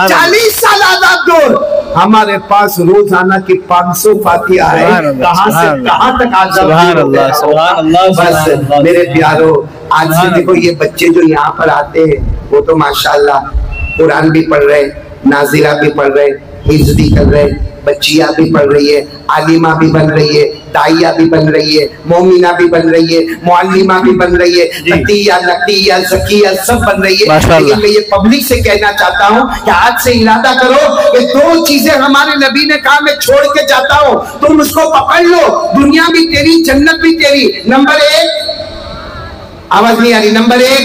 40 साल अज़ाब दूर। हमारे पास रोजाना की 500 फातिहा है, कहां से कहां तक अज़ाब दूर। बस मेरे प्यारो, आज से देखो ये बच्चे जो यहाँ पर आते हैं वो तो माशाल्लाह कुरान भी पढ़ रहे, नाज़िला भी पढ़ रहे, हिफ्ज़ भी कर रहे हैं, बच्चियां भी पढ़ रही है, आलिमा भी बन रही है, दाइया भी बन रही है, मोमिना भी बन रही है, मुअल्लिमा भी बन रही है, तकिया, नकिया, ज़किया सब बन रही है। लेकिन मैं ये पब्लिक से कहना चाहता हूँ कि आज से इरादा करो कि दो चीजें हमारे नबी ने कहा मैं छोड़ के जाता हूँ, तुम उसको पकड़ लो, दुनिया भी तेरी, जन्नत भी तेरी। नंबर एक, आवाज नहीं आ रही, नंबर एक,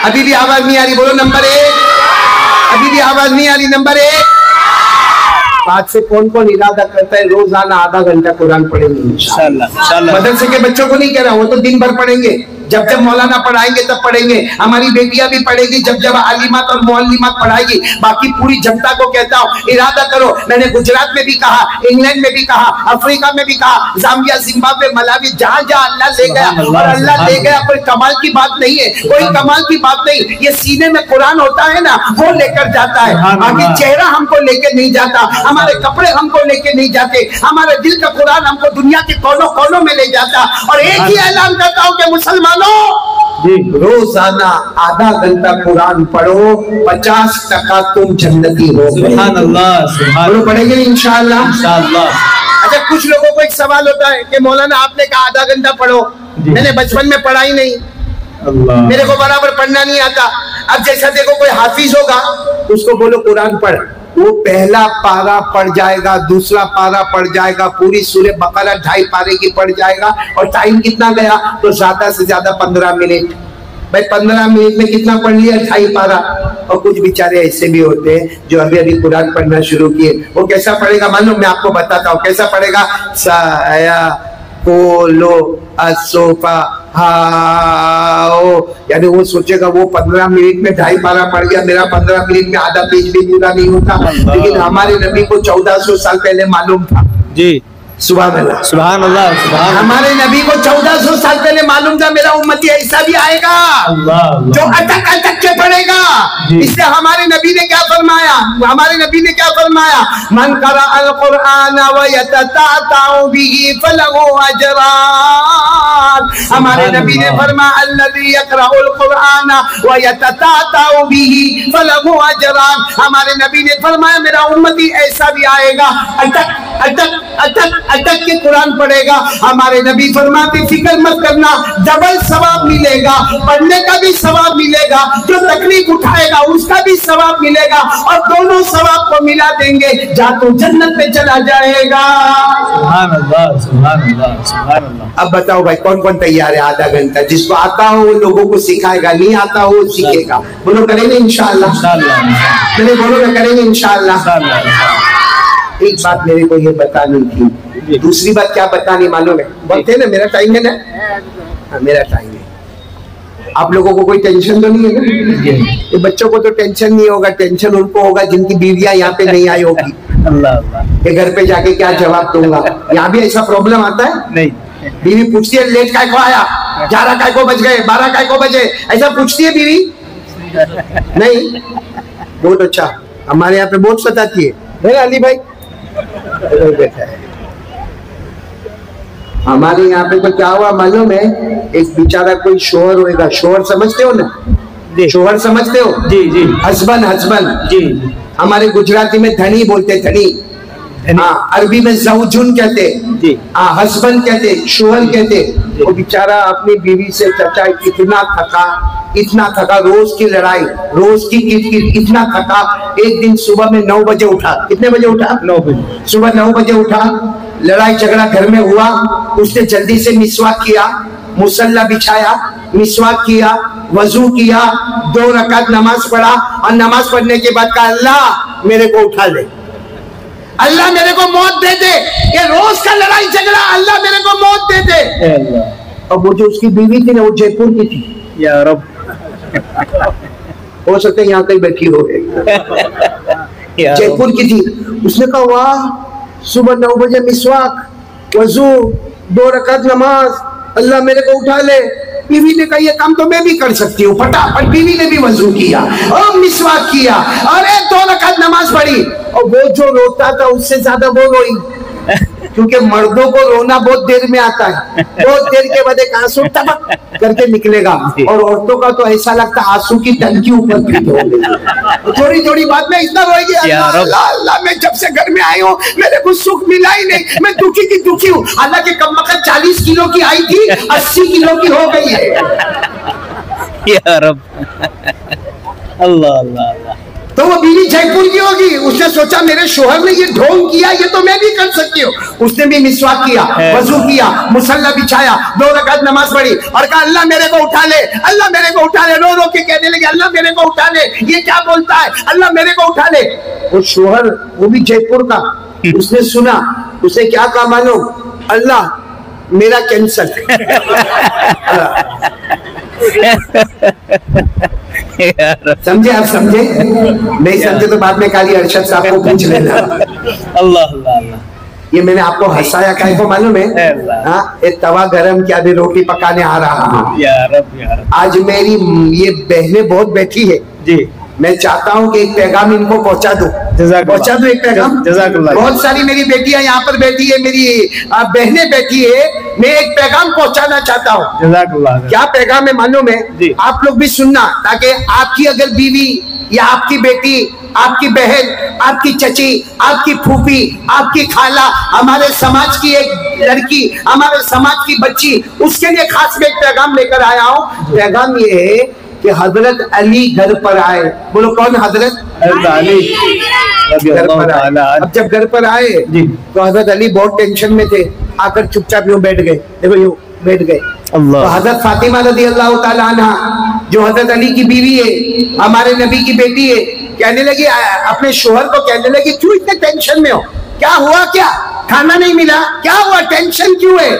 अभी भी आवाज नहीं आ रही, बोलो नंबर एक, अभी भी आवाज नहीं आ रही, नंबर एक। आज से कौन कौन इरादा करता है रोजाना आधा घंटा कुरान पढ़ेंगे इंशाअल्लाह। मदरसे के बच्चों को नहीं कह रहा, वो तो दिन भर पढ़ेंगे, जब जब मौलाना पढ़ाएंगे तब पढ़ेंगे, हमारी बेटियां भी पढ़ेगी जब जब आलिमात और मुअल्लिमात पढ़ाएगी। बाकी पूरी जनता को कहता हूँ इरादा करो। मैंने गुजरात में भी कहा, इंग्लैंड में भी कहा, अफ्रीका में भी कहा, जाम्बिया, जिम्बाब्वे, मलावी, जहां जहां अल्लाह ले गया, और अल्लाह ले गया कोई कमाल की बात नहीं है, कोई कमाल की बात नहीं। ये सीने में कुरान होता है ना, वो लेकर जाता है। आगे चेहरा हमको लेके नहीं जाता, हमारे कपड़े हमको लेके नहीं जाते, हमारे दिल का कुरान हमको दुनिया के कोनों कोनों में ले जाता। और एक ही ऐलान करता हूँ कि मुसलमान रोजाना आधा घंटा कुरान पढ़ो, 50% तुम जन्नती हो। सुभान अल्लाह, सुभान अल्लाह, पढ़ेंगे इंशाअल्लाह, इंशाअल्लाह। अच्छा, कुछ लोगों को एक सवाल होता है कि मौलाना आपने कहा आधा घंटा पढ़ो, मैंने बचपन में पढ़ा ही नहीं, मेरे को बराबर पढ़ना नहीं आता। अब जैसा देखो कोई हाफिज होगा, उसको बोलो कुरान पढ़, वो पहला पारा पढ़ जाएगा, दूसरा पारा पढ़ जाएगा, पूरी सूरह बकरा 2.5 पारे की पढ़ जाएगा। और टाइम कितना गया? तो ज्यादा से ज्यादा 15 मिनट। भाई 15 मिनट में कितना पढ़ लिया? 2.5 पारा। और कुछ बेचारे ऐसे भी होते हैं जो अभी अभी कुरान पढ़ना शुरू किए, वो कैसा पढ़ेगा मालूम? मैं आपको बताता हूँ कैसा पढ़ेगा। साया कोलो असोफा हाओ, यानी वो सोचेगा वो 15 मिनट में 2.5 पारा पढ़ गया, मेरा 15 मिनट में आधा पेज भी पूरा नहीं होता। लेकिन हमारे नबी को 1400 साल पहले मालूम था। जी, सुभान अल्लाह, सुभान अल्लाह, सुभान। हमारे नबी को 1400 साल पहले मालूम था मेरा उम्मती ऐसा भी आएगा जो अटक अटक के पढ़ेगा। इसलिए हमारे नबी ने क्या फरमाया? हमारे नबी ने क्या फरमाया? मन करा अल कुरान व यतताउ बिही फलहु अजरान। हमारे नबी ने फरमाया अल्लज़ी यक़रउल कुरान व यतताउ बिही फलहु अजरान। हमारे नबी ने फरमाया मेरा उम्मती ऐसा भी आएगा अटक अटक अटक अटक के कुरान पढ़ेगा। हमारे नबी फरमाते फिक्र मत करना, डबल सवाब मिलेगा, पढ़ने का भी सवाब मिलेगा, जो तकलीफ उठाएगा उसका भी सवाब मिलेगा, और दोनों सवाब को मिला देंगे, जा तो जन्नत में चला जाएगा। सुभान अल्लाह, सुभान अल्लाह, सुभान अल्लाह। अब बताओ भाई कौन कौन तैयार है? आधा घंटा जिसको आता हो वो लोगों को सिखाएगा, नहीं आता हो सीखेगा। बोलो करेंगे इंशाअल्लाह, चलिए बोलो ना करेंगे इंशाअल्लाह। एक बात मेरे को ये बतानी थी, दूसरी बात क्या बतानी मालूम है? बोलते ना मेरा टाइम है ना, हाँ मेरा टाइम है। आप लोगों को कोई टेंशन तो नहीं है ना? ये बच्चों को तो टेंशन नहीं होगा, टेंशन उनको होगा जिनकी बीवियां यहाँ पे नहीं आई होगी। अल्लाह, ये घर पे जाके क्या जवाब दूंगा? यहाँ भी ऐसा प्रॉब्लम आता है? नहीं। बीवी पूछती है लेट काय को आया, 11 काय को बज गए, 12 काय को बजे, ऐसा पूछती है बीवी? नहीं। बहुत अच्छा, हमारे यहाँ पे बहुत सताती है अली भाई। बैठा है हमारे यहाँ पे तो क्या हुआ मालूम है? एक बेचारा कोई शोहर होएगा, शोहर समझते हो ना? शोहर समझते हो? जी जी। हस्बैंड, हस्बैंड जी। हमारे गुजराती में धनी बोलते, धनी। हाँ, अरबी में ज़ौजुन कहते जी। हाँ, हस्बैंड कहते, शोहर कहते। वो बेचारा अपनी बीवी से चचा इतना थका, रोज की लड़ाई, रोज की किटकिट, इतना थका। एक दिन सुबह में 9 बजे उठा। कितने बजे उठा? 9 बजे। सुबह 9 बजे उठा, लड़ाई झगड़ा घर में हुआ। उसने जल्दी से मिसवाक किया, मुसल्ला बिछाया, मिसवाक किया, वजू किया, 2 रकात नमाज पढ़ा, और नमाज पढ़ने के बाद कहा अल्लाह मेरे को उठा ले, अल्लाह मेरे को मौत दे दे, ये रोज का लड़ाई झगड़ा, अल्लाह मेरे को मौत दे दे। और वो जो उसकी बीवी थी ना, वो जयपुर की थी। या रब, हो सकता है यहाँ कहीं बैठी हो, जयपुर की थी। उसने कहा वाह, सुबह 9 बजे मिसवाक, वजू, 2 रकात नमाज, अल्लाह मेरे को उठा ले। बीवी ने कहा ये काम तो मैं भी कर सकती हूँ। फटाफट बीवी ने भी वजू किया और मिसवाक किया और 2 रकात नमाज पढ़ी। और वो जो रोता था उससे ज्यादा वो रोई। क्योंकि मर्दों को रोना बहुत देर में आता है, बहुत देर के बाद एक आंसू टपक करके निकलेगा, और औरतों का तो ऐसा लगता है आंसू की टंकी ऊपर फिट हो गई। थोड़ी थोड़ी बात में इतना रोएगी, अल्लाह अल्लाह अल्लाह, मैं जब से घर में आई हूँ मेरे को सुख मिला ही नहीं, मैं दुखी की दुखी हूँ। हालांकि कमबख्त 40 किलो की आई थी, 80 किलो की हो गई है। या रब, अल्लाह अल्लाह अल्लाह। तो वो बीवी जयपुर की होगी, उसने सोचा मेरे शोहर ने ये ढोंग किया, ये तो मैं भी कर सकती हूँ। उसने भी मिसवाक किया, वजू किया, मुसल्ला बिछाया, 2 रकात नमाज पढ़ी और कहा अल्लाह मेरे को उठा ले, अल्लाह मेरे को उठा ले। रो रो के कहने लगे अल्लाह मेरे को उठा ले, ये क्या बोलता है, अल्लाह मेरे को उठा ले। वो शोहर, वो भी जयपुर का, उसने सुना, उसने क्या कहा मालूम, अल्लाह मेरा कैंसर। समझे आप, समझे नहीं समझे तो बाद में काली अरशद साहब को पूछ लेना। अल्लाह अल्लाह अल्लाह। ये मैंने आपको हंसाया काहे को मालूम है? हाँ, एक तवा गरम किया, अभी रोटी पकाने आ रहा हूँ। या रब, या रब। आज मेरी ये बहनें बहुत बैठी है जी, मैं चाहता हूँ कि एक पैगाम इनको पहुंचा दूं, पहुंचा दूं एक पैगाम। बहुत सारी मेरी बेटियां यहाँ पर बैठी है, मेरी बहनें बैठी है, मैं एक पैगाम पहुंचाना चाहता हूँ। क्या पैगाम है मालूम है? आप लोग भी सुनना, ताकि आपकी अगर बीवी या आपकी बेटी, आपकी बहन, आपकी चची, आपकी फूफी, आपकी खाला, हमारे समाज की एक लड़की, हमारे समाज की बच्ची, उसके लिए खास में एक पैगाम लेकर आया हूँ। पैगाम ये है कि हजरत अली घर पर आए। बोलो कौन? हजरत अली घर पर आए। अब जब घर पर आए तो हजरत अली बहुत टेंशन में थे, आकर चुपचाप यूं बैठ गए, देखो यूं बैठ गए। तो हजरत फातिमा रज़ी अल्लाह ताला अन्हा, जो हजरत अली की बीवी है, हमारे नबी की बेटी है, कहने लगी, अपने शोहर को कहने लगी, क्यों इतने टेंशन में हो, क्या हुआ, क्या खाना नहीं मिला, क्या हुआ, टेंशन क्यों है?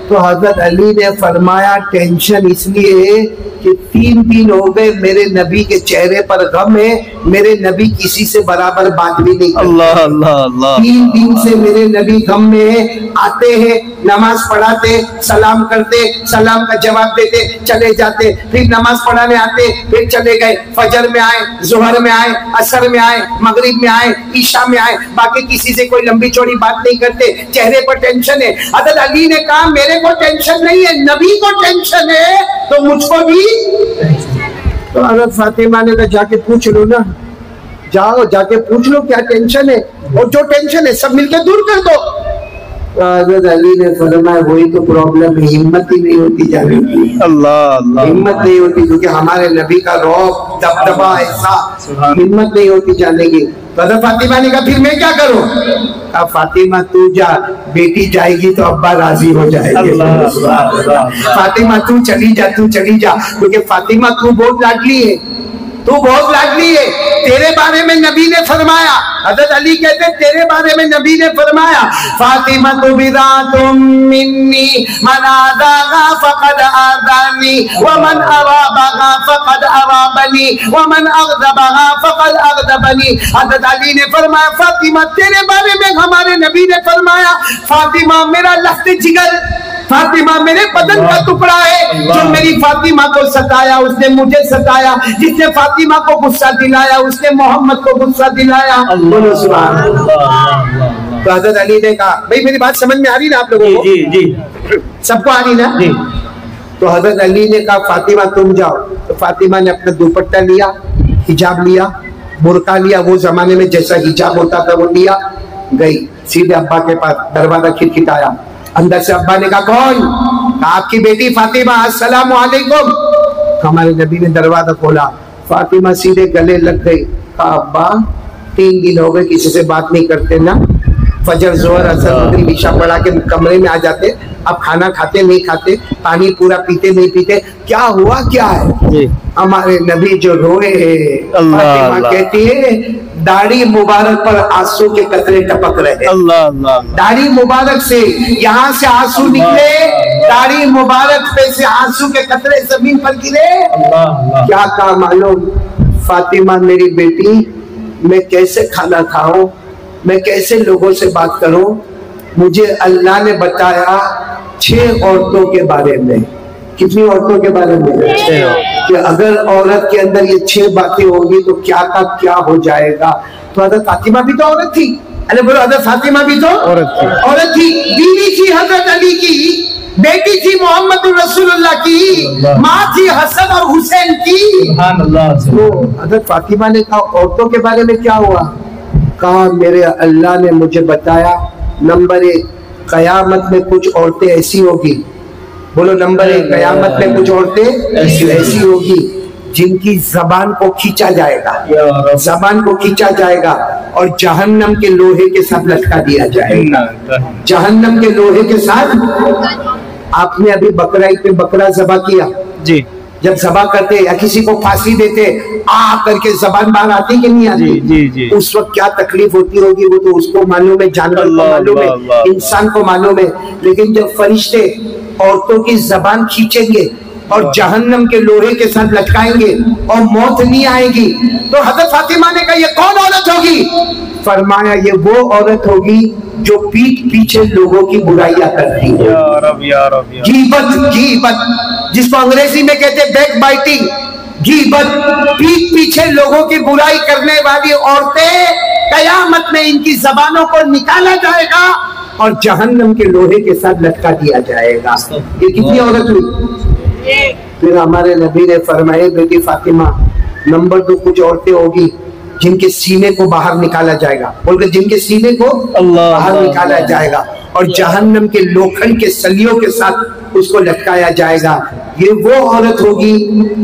तो हजरत अली ने फरमाया, टेंशन इसलिए कि 3 दिन हो गए मेरे नबी के चेहरे पर गम है, मेरे नबी किसी से बराबर बात भी नहीं करते। अल्लाह अल्लाह अल्लाह। 3 दिन से मेरे नबी गम में है, आते हैं, नमाज पढ़ाते, सलाम करते, सलाम का जवाब देते, चले जाते, फिर नमाज पढ़ाने आते, फिर चले गए, फजर में आए, जोहर में आए, असर में आए, मगरिब में आए, ईशा में आए, बाकी किसी से कोई लंबी चौड़ी बात नहीं करते, चेहरे पर टेंशन है। हज़रत अली ने कहा, मेरे को टेंशन नहीं है, नबी को टेंशन है, तो मुझको भी। तो हज़रत फातिमा ने कहा, जाके पूछ लो ना, जाओ जाके पूछ लो क्या टेंशन है, और जो टेंशन है सब मिलकर दूर कर दो। हज़रत अली ने फरमाया, वही तो प्रॉब्लम है, हिम्मत ही नहीं होती जाने की। अल्लाह अल्लाह, हिम्मत नहीं होती, क्योंकि हमारे नबी का रौब दबदबा ऐसा, हिम्मत नहीं होती जाने की। तो हज़रत फातिमा ने कहा, फिर मैं क्या करूं? कहा, फातिमा तू जा, बेटी जाएगी तो अब्बा राजी हो जाएंगे। फातिमा तू चली जा, तू चली जा, क्योंकि फातिमा तू बहुत लाडली है, तू बहुत लाडली है। तेरे बारे में नबी ने फरमाया, हज़रत अली कहते तेरे बारे में नबी ने फरमाया, फातिमा तु बिदातुम मिन्नी मन आदागा फक़द आदानी व मन अवाबगा फक़द अवाबनी व मन अग़ज़बगा फक़द अग़ज़बनी। हज़रत अली ने फरमाया, फातिमा तेरे बारे में हमारे नबी ने फरमाया, फातिमा मेरा लख्त जिगर, फातिमा मेरे बदन का टुकड़ा है, जो मेरी फातिमा को सताया उसने मुझे सताया, जिसने फातिमा को गुस्सा दिलाया उसने मोहम्मद को गुस्सा दिलाया। बोलो सुभान अल्लाह। तो हज़रत अली ने कहा, भाई मेरी बात समझ में आ रही ना आप लोगों को? जी जी, सबको आ रही ना? जी। तो हज़रत अली ने कहा, फातिमा तुम जाओ। तो फातिमा ने अपना दुपट्टा लिया, हिजाब लिया, बुर्का लिया, वो जमाने में जैसा हिजाब होता था वो लिया, गई सीधे अब्बा के पास, दरवाजा खिटखिटाया, अंदर से अब्बा ने कहा, कौन? आपकी बेटी फातिमा, अस्सलाम वालेकुम। हमारे नबी ने दरवाजा खोला, फातिमा सीधे गले लग गई। कहा, अब्बा 3 दिन हो गए किसी से बात नहीं करते ना, फजर जोहर असर मगरिब ईशा पढ़ा के कमरे में आ जाते, अब खाना खाते नहीं खाते, पानी पूरा पीते नहीं पीते, क्या हुआ क्या है? हमारे नबी जो रोए, फातिमा कहती है, दाढ़ी मुबारक पर आंसू के कतरे टपक रहे। दाढ़ी मुबारक से यहाँ से आंसू निकले, दाढ़ी मुबारक पे से आंसू के कतरे जमीन पर गिरे। क्या कहा मालूम? फातिमा मेरी बेटी, मैं कैसे खाना खाऊं, मैं कैसे लोगों से बात करूं? मुझे अल्लाह ने बताया 6 औरतों के बारे में। कितनी औरतों के बारे में? कि अगर औरत के अंदर ये 6 बातें होंगी तो क्या का क्या हो जाएगा। तो हज़रत फातिमा भी तो औरत थी, अरे बोलो, हजरत फातिमा भी तो औरत थी, बीवी थी हजरत अली की, बेटी थी मोहम्मद रसूलुल्लाह की, माँ थी हसन और हुसैन की। सुभान अल्लाह। तो हजरत फातिमा ने कहा औरतों के बारे में क्या हुआ? कहा मेरे अल्लाह ने मुझे बताया, नंबर 1 कयामत में कुछ औरतें ऐसी होगी, बोलो नंबर 1 कयामत में कुछ औरतें ऐसी होगी जिनकी जबान को खींचा जाएगा, जबान को खींचा जाएगा और जहन्नम के लोहे के साथ लटका दिया जाएगा, जहन्नम के लोहे के साथ। आपने अभी बकरा ईद पे बकरा ज़बा किया जी, जब ज़बा करते या किसी को फांसी देते आ करके जबान बाहर आती कि नहीं आती? जी जी। उस वक्त क्या तकलीफ होती होगी वो तो उसको मालूम है, जानवर को मालूम है, इंसान को मालूम है। लेकिन जब फरिश्ते औरतों की जबान खींचेंगे और जहन्नम के लोहे के साथ लटकाएंगे और मौत नहीं आएगी, तो हजरत फातिमा ने कहा ये कौन औरत होगी? फरमाया ये वो औरत होगी जो पीठ पीछे लोगों की बुराइयां करती है। या रब या रब या रब। गीबत, जिसको अंग्रेजी में कहते हैं बैक बाइटिंग, गीबत, पीठ पीछे लोगों की बुराई करने वाली औरतें, कयामत में इनकी जबानों को निकाला जाएगा और जहन्नम के लोहे के साथ लटका दिया जाएगा। ये कितनी औरत हुई? फिर हमारे नबी ने फरमाया बेटी फातिमा, नंबर 2 कुछ औरतें होगी जिनके सीने को बाहर निकाला जाएगा, बोलकर जिनके सीने को बाहर निकाला जाएगा और जहन्नम के लोखंड के सलियों के साथ उसको लटकाया जाएगा। ये वो औरत होगी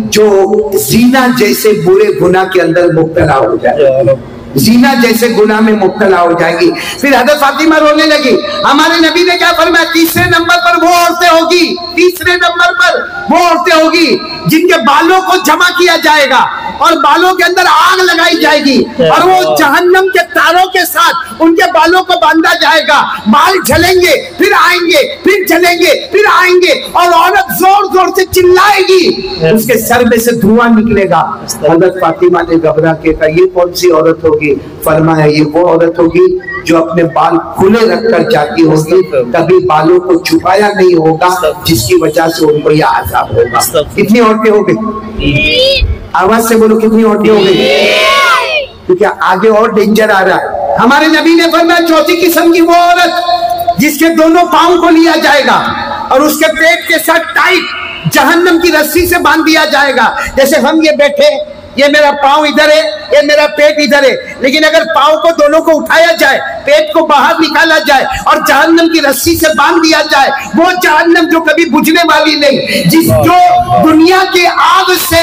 जो जीना जैसे बुरे गुनाह के अंदर मुब्तला हो जाए, जीना जैसे गुनाह में मुब्तला हो जाएगी। फिर हजरत फातिमा रोने लगी। हमारे नबी ने क्या फरमाया? तीसरे नंबर पर वो औरतें होगी, तीसरे नंबर पर वो औरतें होगी जिनके बालों को जमा किया जाएगा और बालों के अंदर आग लगाई जाएगी और वो जहन्नम के तारों के साथ उनके बालों को बांधा जाएगा। बाल जलेंगे, फिर आएंगे, फिर जलेंगे, फिर आएंगे और औरत जोर जोर से चिल्लाएगी, उसके सर में से धुआं निकलेगा। हजरत फातिमा ने घबरा के कहा ये कौन सी औरत होगी? फरमाया ये वो औरत होगी जो अपने बाल खुले रखकर जाती होगी, कभी बालों को छुपाया नहीं होगा, जिसकी वजह से उनको यह आजाब होगा। कितनी औरतें हो गई? आवाज से बोलो कितनी औरतें हो गई? क्योंकि आगे और डेंजर आ रहा है। हमारे नबी ने फरमाया चौथी किस्म की वो औरत जिसके दोनों पांव को लिया जाएगा और उसके पेट के साथ टाइट जहन्नम की रस्सी से बांध दिया जाएगा। जैसे हम ये बैठे, ये मेरा पांव इधर है, ये मेरा पेट इधर है, लेकिन अगर पांव को दोनों को उठाया जाए, पेट को बाहर निकाला जाए और जहन्नम की रस्सी से बांध दिया जाए, वो जहन्नम जो कभी बुझने वाली नहीं, जो दुनिया के आग से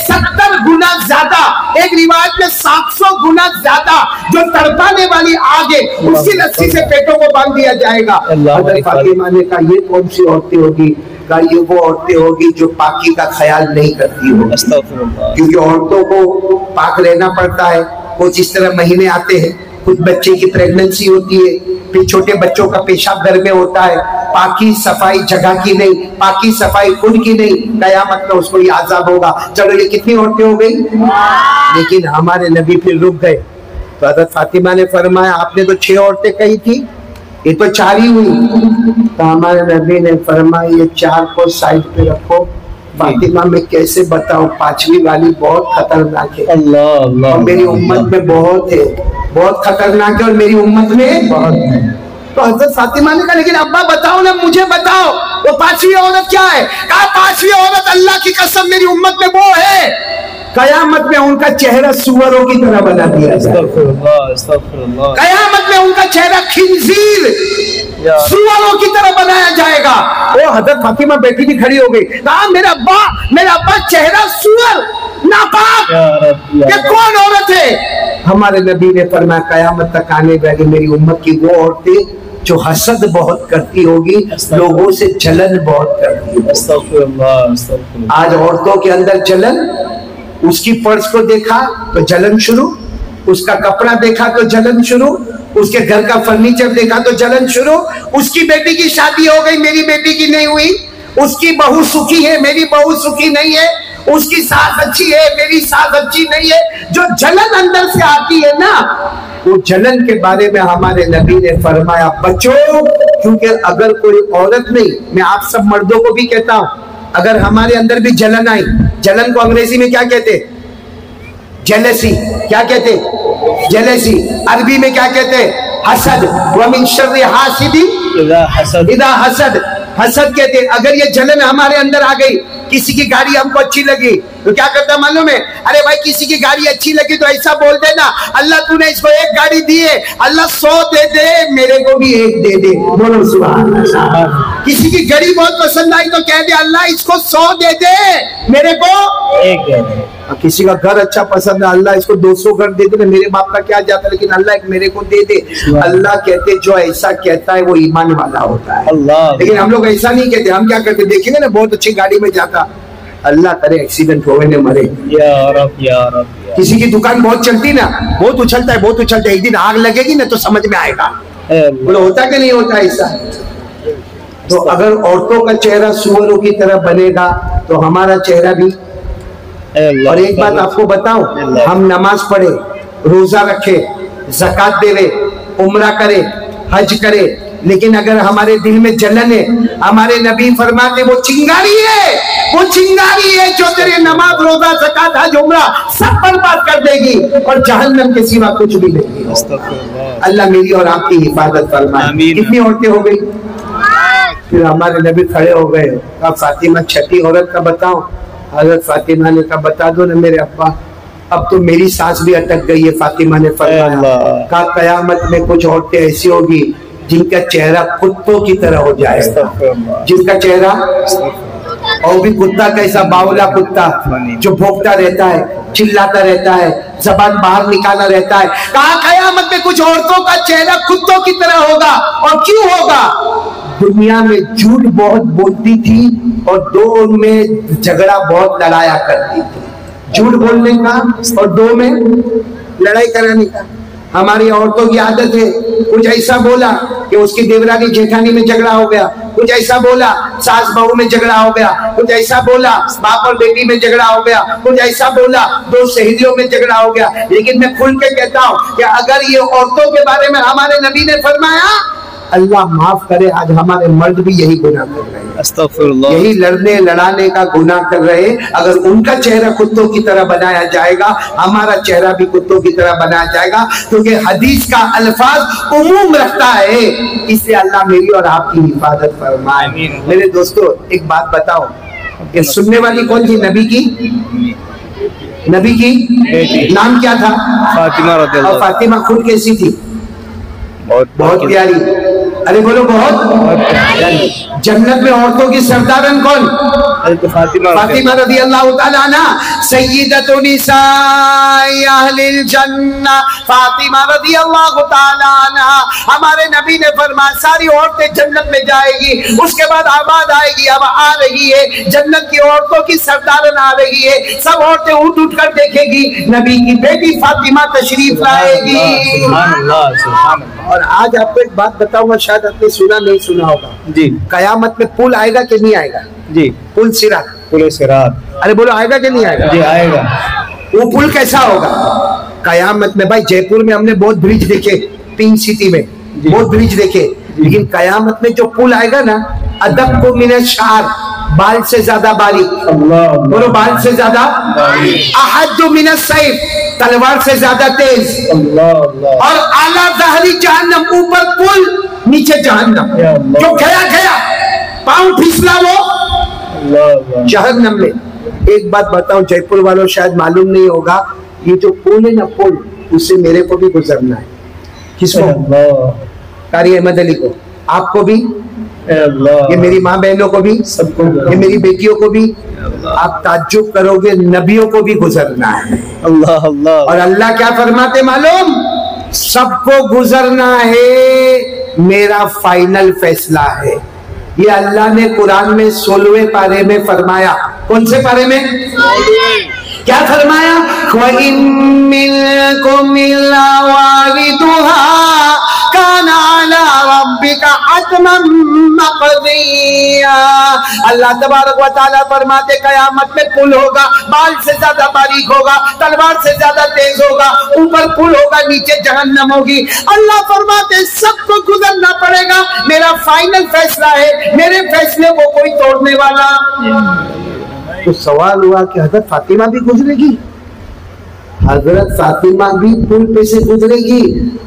70 गुना ज्यादा, एक रिवायत में 700 गुना ज्यादा जो तड़पाने वाली आग है, उसकी रस्सी से पेटों को बांध दिया जाएगा। हज़रत फातिमा ने कहा ये कौन सी औरतें होगी? का ये वो औरतें होगी जो पाकी का ख्याल नहीं करती हो, क्योंकि औरतों को पाक रहना पड़ता है। वो जिस तरह महीने आते हैं, कुछ बच्चे की प्रेगनेंसी होती है, फिर छोटे बच्चों का पेशाब घर में होता है, पाकी सफाई जगह की नहीं, पाकी सफाई खुद की नहीं, कयामत में उसको ये आजाब होगा। चलो ये कितनी औरतें हो गई? लेकिन हमारे नबी फिर रुक गए। तो हज़रत फातिमा ने फरमाया आपने तो 6 औरतें कही थी, ये तो 4 ही हुई। तो हमारे नबी ने फरमाया ये 4 को साइड पे रखो। फातिमा मैं कैसे बताऊं, 5वीं वाली बहुत खतरनाक है। अल्लाह अल्लाह, और मेरी उम्मत में बहुत है, बहुत खतरनाक है और मेरी उम्मत में बहुत है। तो हज़रत फातिमा ने कहा लेकिन अब्बा बताओ ना, मुझे बताओ वो 5वीं औरत क्या है? कहा 5वीं औरत अल्लाह की कसम मेरी उम्मत में वो है, कयामत में उनका चेहरा सुअरों की तरह बना दिया जाएगा। कयामत में उनका चेहरा खिंजीर, सुअरों की तरह बनाया जाएगा। वो हज़रत फातिमा बैठी थी, खड़ी हो गई, कहा मेरा अब्बा चेहरा सुअर, नापाक, ये कौन औरत है? हमारे नबी ने फरमाया कयामत तक आने वाली मेरी उम्मत की वो औरतें जो हसद बहुत करती होगी, लोगों से जलन बहुत करती होगी। आज औरतों के अंदर जलन, उसकी पर्स को देखा तो जलन शुरू, उसका कपड़ा देखा तो जलन शुरू, उसके घर का फर्नीचर देखा तो जलन शुरू, उसकी बेटी की शादी हो गई मेरी बेटी की नहीं हुई, उसकी बहू सुखी है मेरी बहू सुखी नहीं है, उसकी सास अच्छी है मेरी सास अच्छी नहीं है। जो जलन अंदर से आती है ना, वो जलन के बारे में हमारे नबी ने फरमाया बचो, क्योंकि अगर कोई औरत नहीं, मैं आप सब मर्दों को भी कहता हूं, अगर हमारे अंदर भी जलन आई, जलन को अंग्रेजी में क्या कहते? जेलसी। क्या कहते? जेलसी। अरबी में क्या कहते? हसद, व मिन शर्रि हासिदिन इदा हसद। हसद कहते हैं अगर ये जलन हमारे अंदर आ गई, किसी की गाड़ी हमको अच्छी लगी तो क्या करता मालूम है, अरे भाई किसी की गाड़ी अच्छी लगी तो ऐसा बोल देना, अल्लाह तूने इसको एक गाड़ी दी है, अल्लाह 100 दे दे, मेरे को भी एक दे दे। बोलो सुभान अल्लाह। किसी की गाड़ी बहुत पसंद आई तो कह दे अल्लाह इसको 100 दे दे, मेरे को एक दे दे। किसी का घर अच्छा पसंद है, अल्लाह इसको 200 घर दे दे, मेरे बाप का क्या जाता, लेकिन अल्लाह एक मेरे को दे दे। अल्लाह कहते जो ऐसा कहता है वो ईमान वाला होता है। लेकिन हम लोग ऐसा नहीं कहते, हम क्या करते, देखेंगे ना बहुत अच्छी गाड़ी में जाता, अल्लाह करे एक्सीडेंट होवे ने मरे। या रब, या रब। किसी की दुकान बहुत चलती ना, बहुत उछलता है, बहुत उछलता है, एक दिन आग लगेगी ना तो समझ में आएगा। बोलो होता कि नहीं होता ऐसा? तो अगर औरतों का चेहरा सुअरों की तरह बनेगा तो हमारा चेहरा भी। और एक बात आपको बताओ, हम नमाज पढ़े, रोजा रखे, ज़कात देवे, उम्रा करे, हज करे, लेकिन अगर हमारे दिल में जलन है, हमारे नबी फरमाते वो चिंगारी है, वो चिंगारी है जो तेरे नमाज, रोजा, ज़कात, हज, उम्रा सब बर्बाद कर देगी और जहन्नम के सिवा कुछ भी नहीं। अल्लाह मेरी और आपकी हिफाजत फरमाए। कितनी औरतें हो गई? फिर हमारे नबी खड़े हो गए, कहा फातिमा छठी औरत का बताओ। हजरत फातिमा ने कहा बता दो ना मेरे अब्बा, अब तो मेरी सांस भी अटक गई है। फातिमा ने फरमाया, कहा कयामत में कुछ औरतें ऐसी होगी जिनका चेहरा कुत्तों की तरह हो जाएगा, जिनका चेहरा, और भी कुत्ता कैसा, बावला कुत्ता जो भौंकता रहता है, चिल्लाता रहता है, जबान बाहर निकाला रहता है। कहा कयामत में कुछ औरतों का चेहरा कुत्तों की तरह होगा। और क्यों होगा? दुनिया में झूठ बहुत बोलती थी और दो में झगड़ा बहुत लड़ाया करती थी। झूठ बोलने का और दो में लड़ाई कराने का। हमारी औरतों की आदत है, कुछ ऐसा बोला कि उसकी देवरानी जेठानी में झगड़ा हो गया, कुछ ऐसा बोला सास बहू में झगड़ा हो गया, कुछ ऐसा बोला बाप और बेटी में झगड़ा हो गया, कुछ ऐसा बोला दो सहेलियों में झगड़ा हो गया। लेकिन मैं खुल के कहता हूँ कि अगर ये औरतों के बारे में हमारे नबी ने फरमाया, अल्लाह माफ करे, आज हमारे मर्द भी यही गुनाह कर रहे हैं, अस्तगफिरुल्लाह, यही लड़ने लड़ाने का गुनाह कर रहे हैं। अगर उनका चेहरा कुत्तों की तरह बनाया जाएगा, हमारा चेहरा भी कुत्तों की तरह बनाया जाएगा, क्योंकि हदीस का अल्फाज उमूम रखता है। इसलिए अल्लाह मेरी और आपकी हिफाजत फरमाए। मेरे दोस्तों एक बात बताओ, ये सुनने वाली कौन थी? नबी की, नबी की नाम क्या था? फातिमा रज़ियल्लाहु। और फातिमा खुद कैसी थी? बहुत प्यारी। अरे बोलो बहुत प्यारी। जन्नत में औरतों की सरदारन कौन? फातिमा रज़ियल्लाहु ताला अन्हा, सय्यदतु निसाई अहलिल जन्नह, फातिमा रज़ियल्लाहु ताला अन्हा। हमारे नबी ने फरमाया सारी औरतें जन्नत में जाएगी, उसके बाद आवाज आएगी, अब आ रही है जन्नत की औरतों की सरदारन आ रही है। सब औरतें उठ उठ कर देखेगी, नबी की बेटी फातिमा तशरीफ लाएगी। और आज आपको एक बात बताऊंगा, शायद आपने सुना नहीं सुना होगा जी। कयामत में पुल आएगा कि नहीं आएगा जी? पुल सिरात, पुल सिरात। अरे बोलो आएगा कि नहीं आएगा? जी आएगा। वो पुल कैसा होगा कयामत में? भाई जयपुर में हमने बहुत ब्रिज देखे, पिंक सिटी में बहुत ब्रिज देखे, लेकिन कयामत में जो पुल आएगा ना, अदब को मिनत शार, बाल से ज्यादा बारीक, बोलो बाल से ज्यादा, अहद मिनत सैफ, तलवार से ज्यादा तेज, और आला दहरी जहन्नम, ऊपर पुल नीचे जहन्नम, जो गया गया पांव फिसला वो जहन्नम में। एक बात बताओ जयपुर वालों, शायद मालूम नहीं होगा, ये जो पुल है ना, पुल उससे मेरे को भी गुजरना है। किसको? कारी अहमद अली को, आपको भी, ये मेरी माँ बहनों को भी, सबको, ये मेरी बेटियों को भी। आप ताज्जुब करोगे, नबियों को भी गुजरना है। अल्लाह अल्लाह। और अल्लाह क्या फरमाते मालूम? सबको गुजरना है, मेरा फाइनल फैसला है। ये अल्लाह ने कुरान में 16वें पारे में फरमाया। कौन से पारे में? क्या फरमाया? अल्लाह तबारक व तआला फरमाते कयामत में पुल होगा, बाल से ज्यादा बारीक होगा, तलवार से ज्यादा तेज होगा, ऊपर पुल होगा, नीचे जहन्नम होगी। अल्लाह फरमाते सबको गुजरना पड़ेगा, मेरा फाइनल फैसला है, मेरे फैसले को कोई तोड़ने वाला। तो सवाल हुआ कि हज़रत फातिमा भी गुजरेगी? हजरत फातिमा भी पुल पे से गुजरेगी।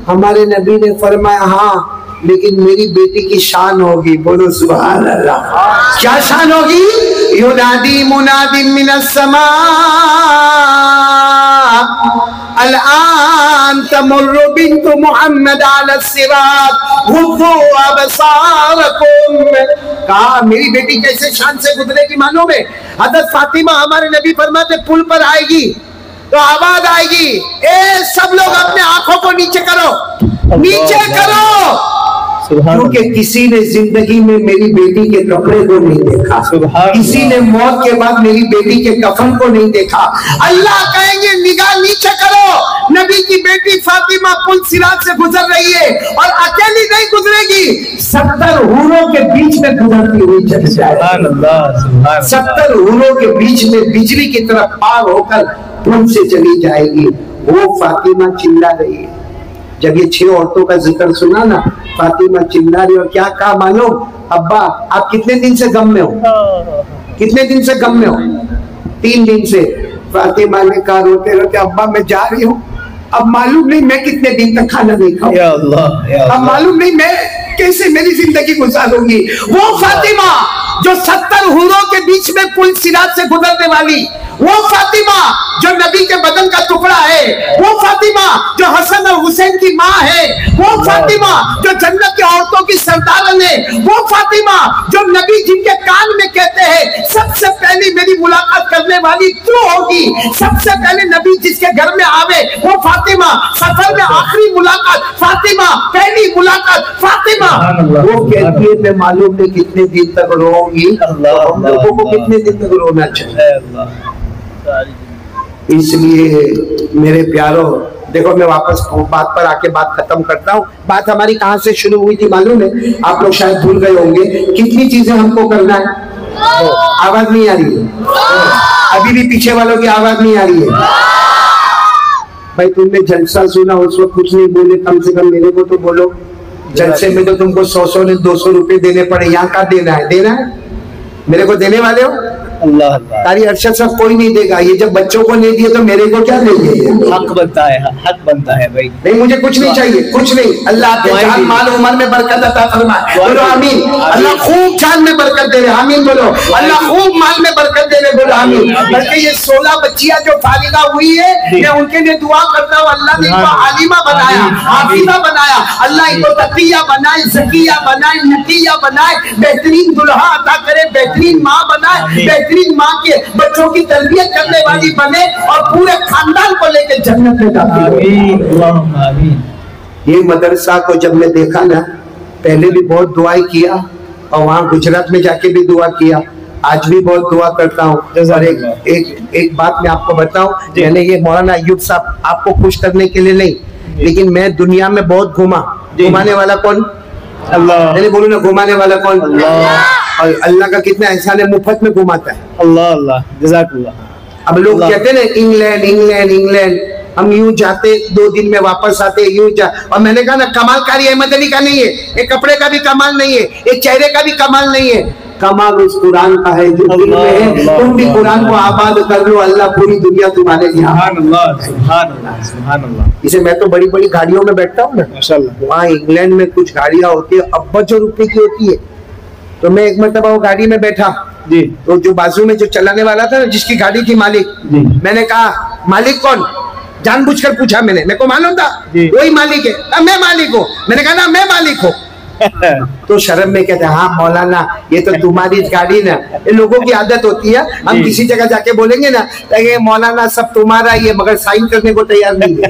हमारे नबी ने फरमाया हाँ, लेकिन मेरी बेटी की शान होगी। बोलो सुभान अल्लाह। क्या शान होगी? युनादी मुनादी मिनस समा अल-आन तमुर्रु बिन्तु मुहम्मद अला सिरात गुद्दू अबसारकुम। कहा मेरी बेटी कैसे शान से गुजरेगी मालूम है? हजरत फातिमा हमारे नबी फरमाते पुल पर आएगी तो आवाज आएगी, ए सब लोग अपने आंखों को नीचे करो, नीचे करो, क्योंकि किसी ने जिंदगी में मेरी बेटी के कपड़े को नहीं देखा, किसी ने मौत के बाद मेरी बेटी के कफन को नहीं देखा। अल्लाह कहेंगे निगाह नीचे करो, नबी की बेटी फातिमा पुल सिरात से गुजर रही है और अकेली नहीं गुजरेगी, 70 हूरों के बीच में गुजरती हुई चली जाएगी। 70 हूरों के बीच में बिजली की तरफ पार होकर पुल से चली जाएगी। वो फातिमा चिल्ला रही है। जब ये 6 औरतों का जिक्र सुना ना, फातिमा चिल्ला रही और क्या कहा मालूम? अब्बा आप कितने दिन से गम में हो? कितने दिन से गम में हो? 3 दिन से। फातिमा ने कहा रोते रोते, अब्बा मैं जा रही हूँ, अब मालूम नहीं मैं कितने दिन तक खाना नहीं खाऊंगी, अब मालूम नहीं मैं कैसे मेरी जिंदगी गुजारूंगी। वो फातिमा जो 70 हूरों के बीच में पुल सिरात से गुजरने वाली, वो फातिमा जो नबी के बदन का टुकड़ा है, वो फातिमा जो हसन और हुसैन की माँ है, वो फातिमा जो जन्नत की औरतों की सरदारन है, वो फातिमा जो नबी जिनके कान में कहते हैं सबसे पहली मेरी मुलाकात करने वाली तू होगी, सबसे पहले नबी जिसके घर में आवे वो फातिमा, सफर में आखिरी मुलाकात फातिमा, पहली मुलाकात फातिमा। वो कहती है मैं मालूम नहीं कितने दिन तक रोऊंगी, हम लोगों को कितने दिन तक रोना चाहिए। इसलिए मेरे प्यारों, देखो मैं वापस बात पर आके बात खत्म करता हूँ। बात हमारी कहाँ से शुरू हुई थी मालूम है? आप लोग शायद भूल गए होंगे। कितनी चीजें हमको करना है। आवाज नहीं आ रही है? अभी भी पीछे वालों की आवाज नहीं आ रही है? भाई तुमने जलसा सुना, उस वक्त कुछ नहीं बोले, कम से कम मेरे को तो बोलो। जलसे में तो तुमको 100 ने 200 रुपए देने पड़े, यहाँ का देना है? देना है? मेरे को देने वाले हो? अल्लाह तारी अरशद सब कोई नहीं देगा। ये जब बच्चों को नहीं दिए तो मेरे को क्या देंगे? हक बनता है, हक बनता है भाई। नहीं मुझे कुछ नहीं चाहिए, कुछ नहीं। अल्लाह आपके जान माल उम्र में बरकत अता फरमाए। बोलो आमीन। अल्लाह खूब जान में बरकत दे रहे, आमीन बोलो। अल्लाह खूब माल में बरकत दे रहे, बोलो आमीन। बल्कि ये 16 बच्चियां जो फारिगा हुई है, मैं उनके लिए दुआ करता हूँ अल्लाह ने इनको आलिमा बनाया, हाफिजा बनाया, अल्लाह इनको तकिया बनाए, ज़किया बनाए, नकिया बनाए, बेहतरीन दुल्हा अता करे, बेहतरीन माँ बनाए, बेहतरीन माँ के बच्चों की तरबियत करने वाली बने और पूरे खानदान को लेकर जन्नत में दाखिल हो। ये मदरसा को जब मैं देखा ना, पहले भी बहुत दुआएं किया और वहाँ गुजरात में जाके भी दुआ किया, आज भी बहुत दुआ करता हूँ। और एक बात मैं आपको बताऊं, मैंने ये मौलाना अय्यूब साहब आपको खुश करने के लिए नहीं, लेकिन मैं दुनिया में बहुत घूमा। घुमाने वाला कौन? अल्लाह। मैंने बोलू ना, घुमाने वाला कौन? अल्लाह। और अल्लाह का कितना एहसान है, मुफ्त में घुमाता है। अल्लाह अल्लाह जज़ाकल्लाह। अब लोग कहते हैं ना इंग्लैंड इंग्लैंड इंग्लैंड, हम यूं जाते 2 दिन में वापस आते, यूं जा। और मैंने कहा ना, कमाल कारी अहमद अली का नहीं है, एक कपड़े का भी कमाल नहीं है, एक चेहरे का भी कमाल नहीं है, कमाल उस कुरान का है जो दिल में है। तुम भी कुरान को आबाद कर लो, अल्लाह पूरी दुनिया तुम्हारे लिए। इसे मैं तो बड़ी बड़ी गाड़ियों में बैठता हूँ ना माशाल्लाह, वहाँ इंग्लैंड में कुछ गाड़ियाँ होती है अब्बजों रुपए की होती है। तो मैं एक मरतबा वो गाड़ी में बैठा जी, तो जो बाजू में जो चलाने वाला था ना, जिसकी गाड़ी थी मालिक, मैंने कहा मालिक कौन? जानबूझकर पूछा मैंने, मेरे को मालूम था वही मालिक है। मैं मालिक हूँ? मैंने कहा ना मैं मालिक हूँ। तो शर्म में कहते हाँ मौलाना ये तो तुम्हारी गाड़ी ना। ये लोगों की आदत होती है, हम किसी जगह जाके बोलेंगे ना तो मौलाना सब तुम्हारा ही है, मगर साइन करने को तैयार नहीं है।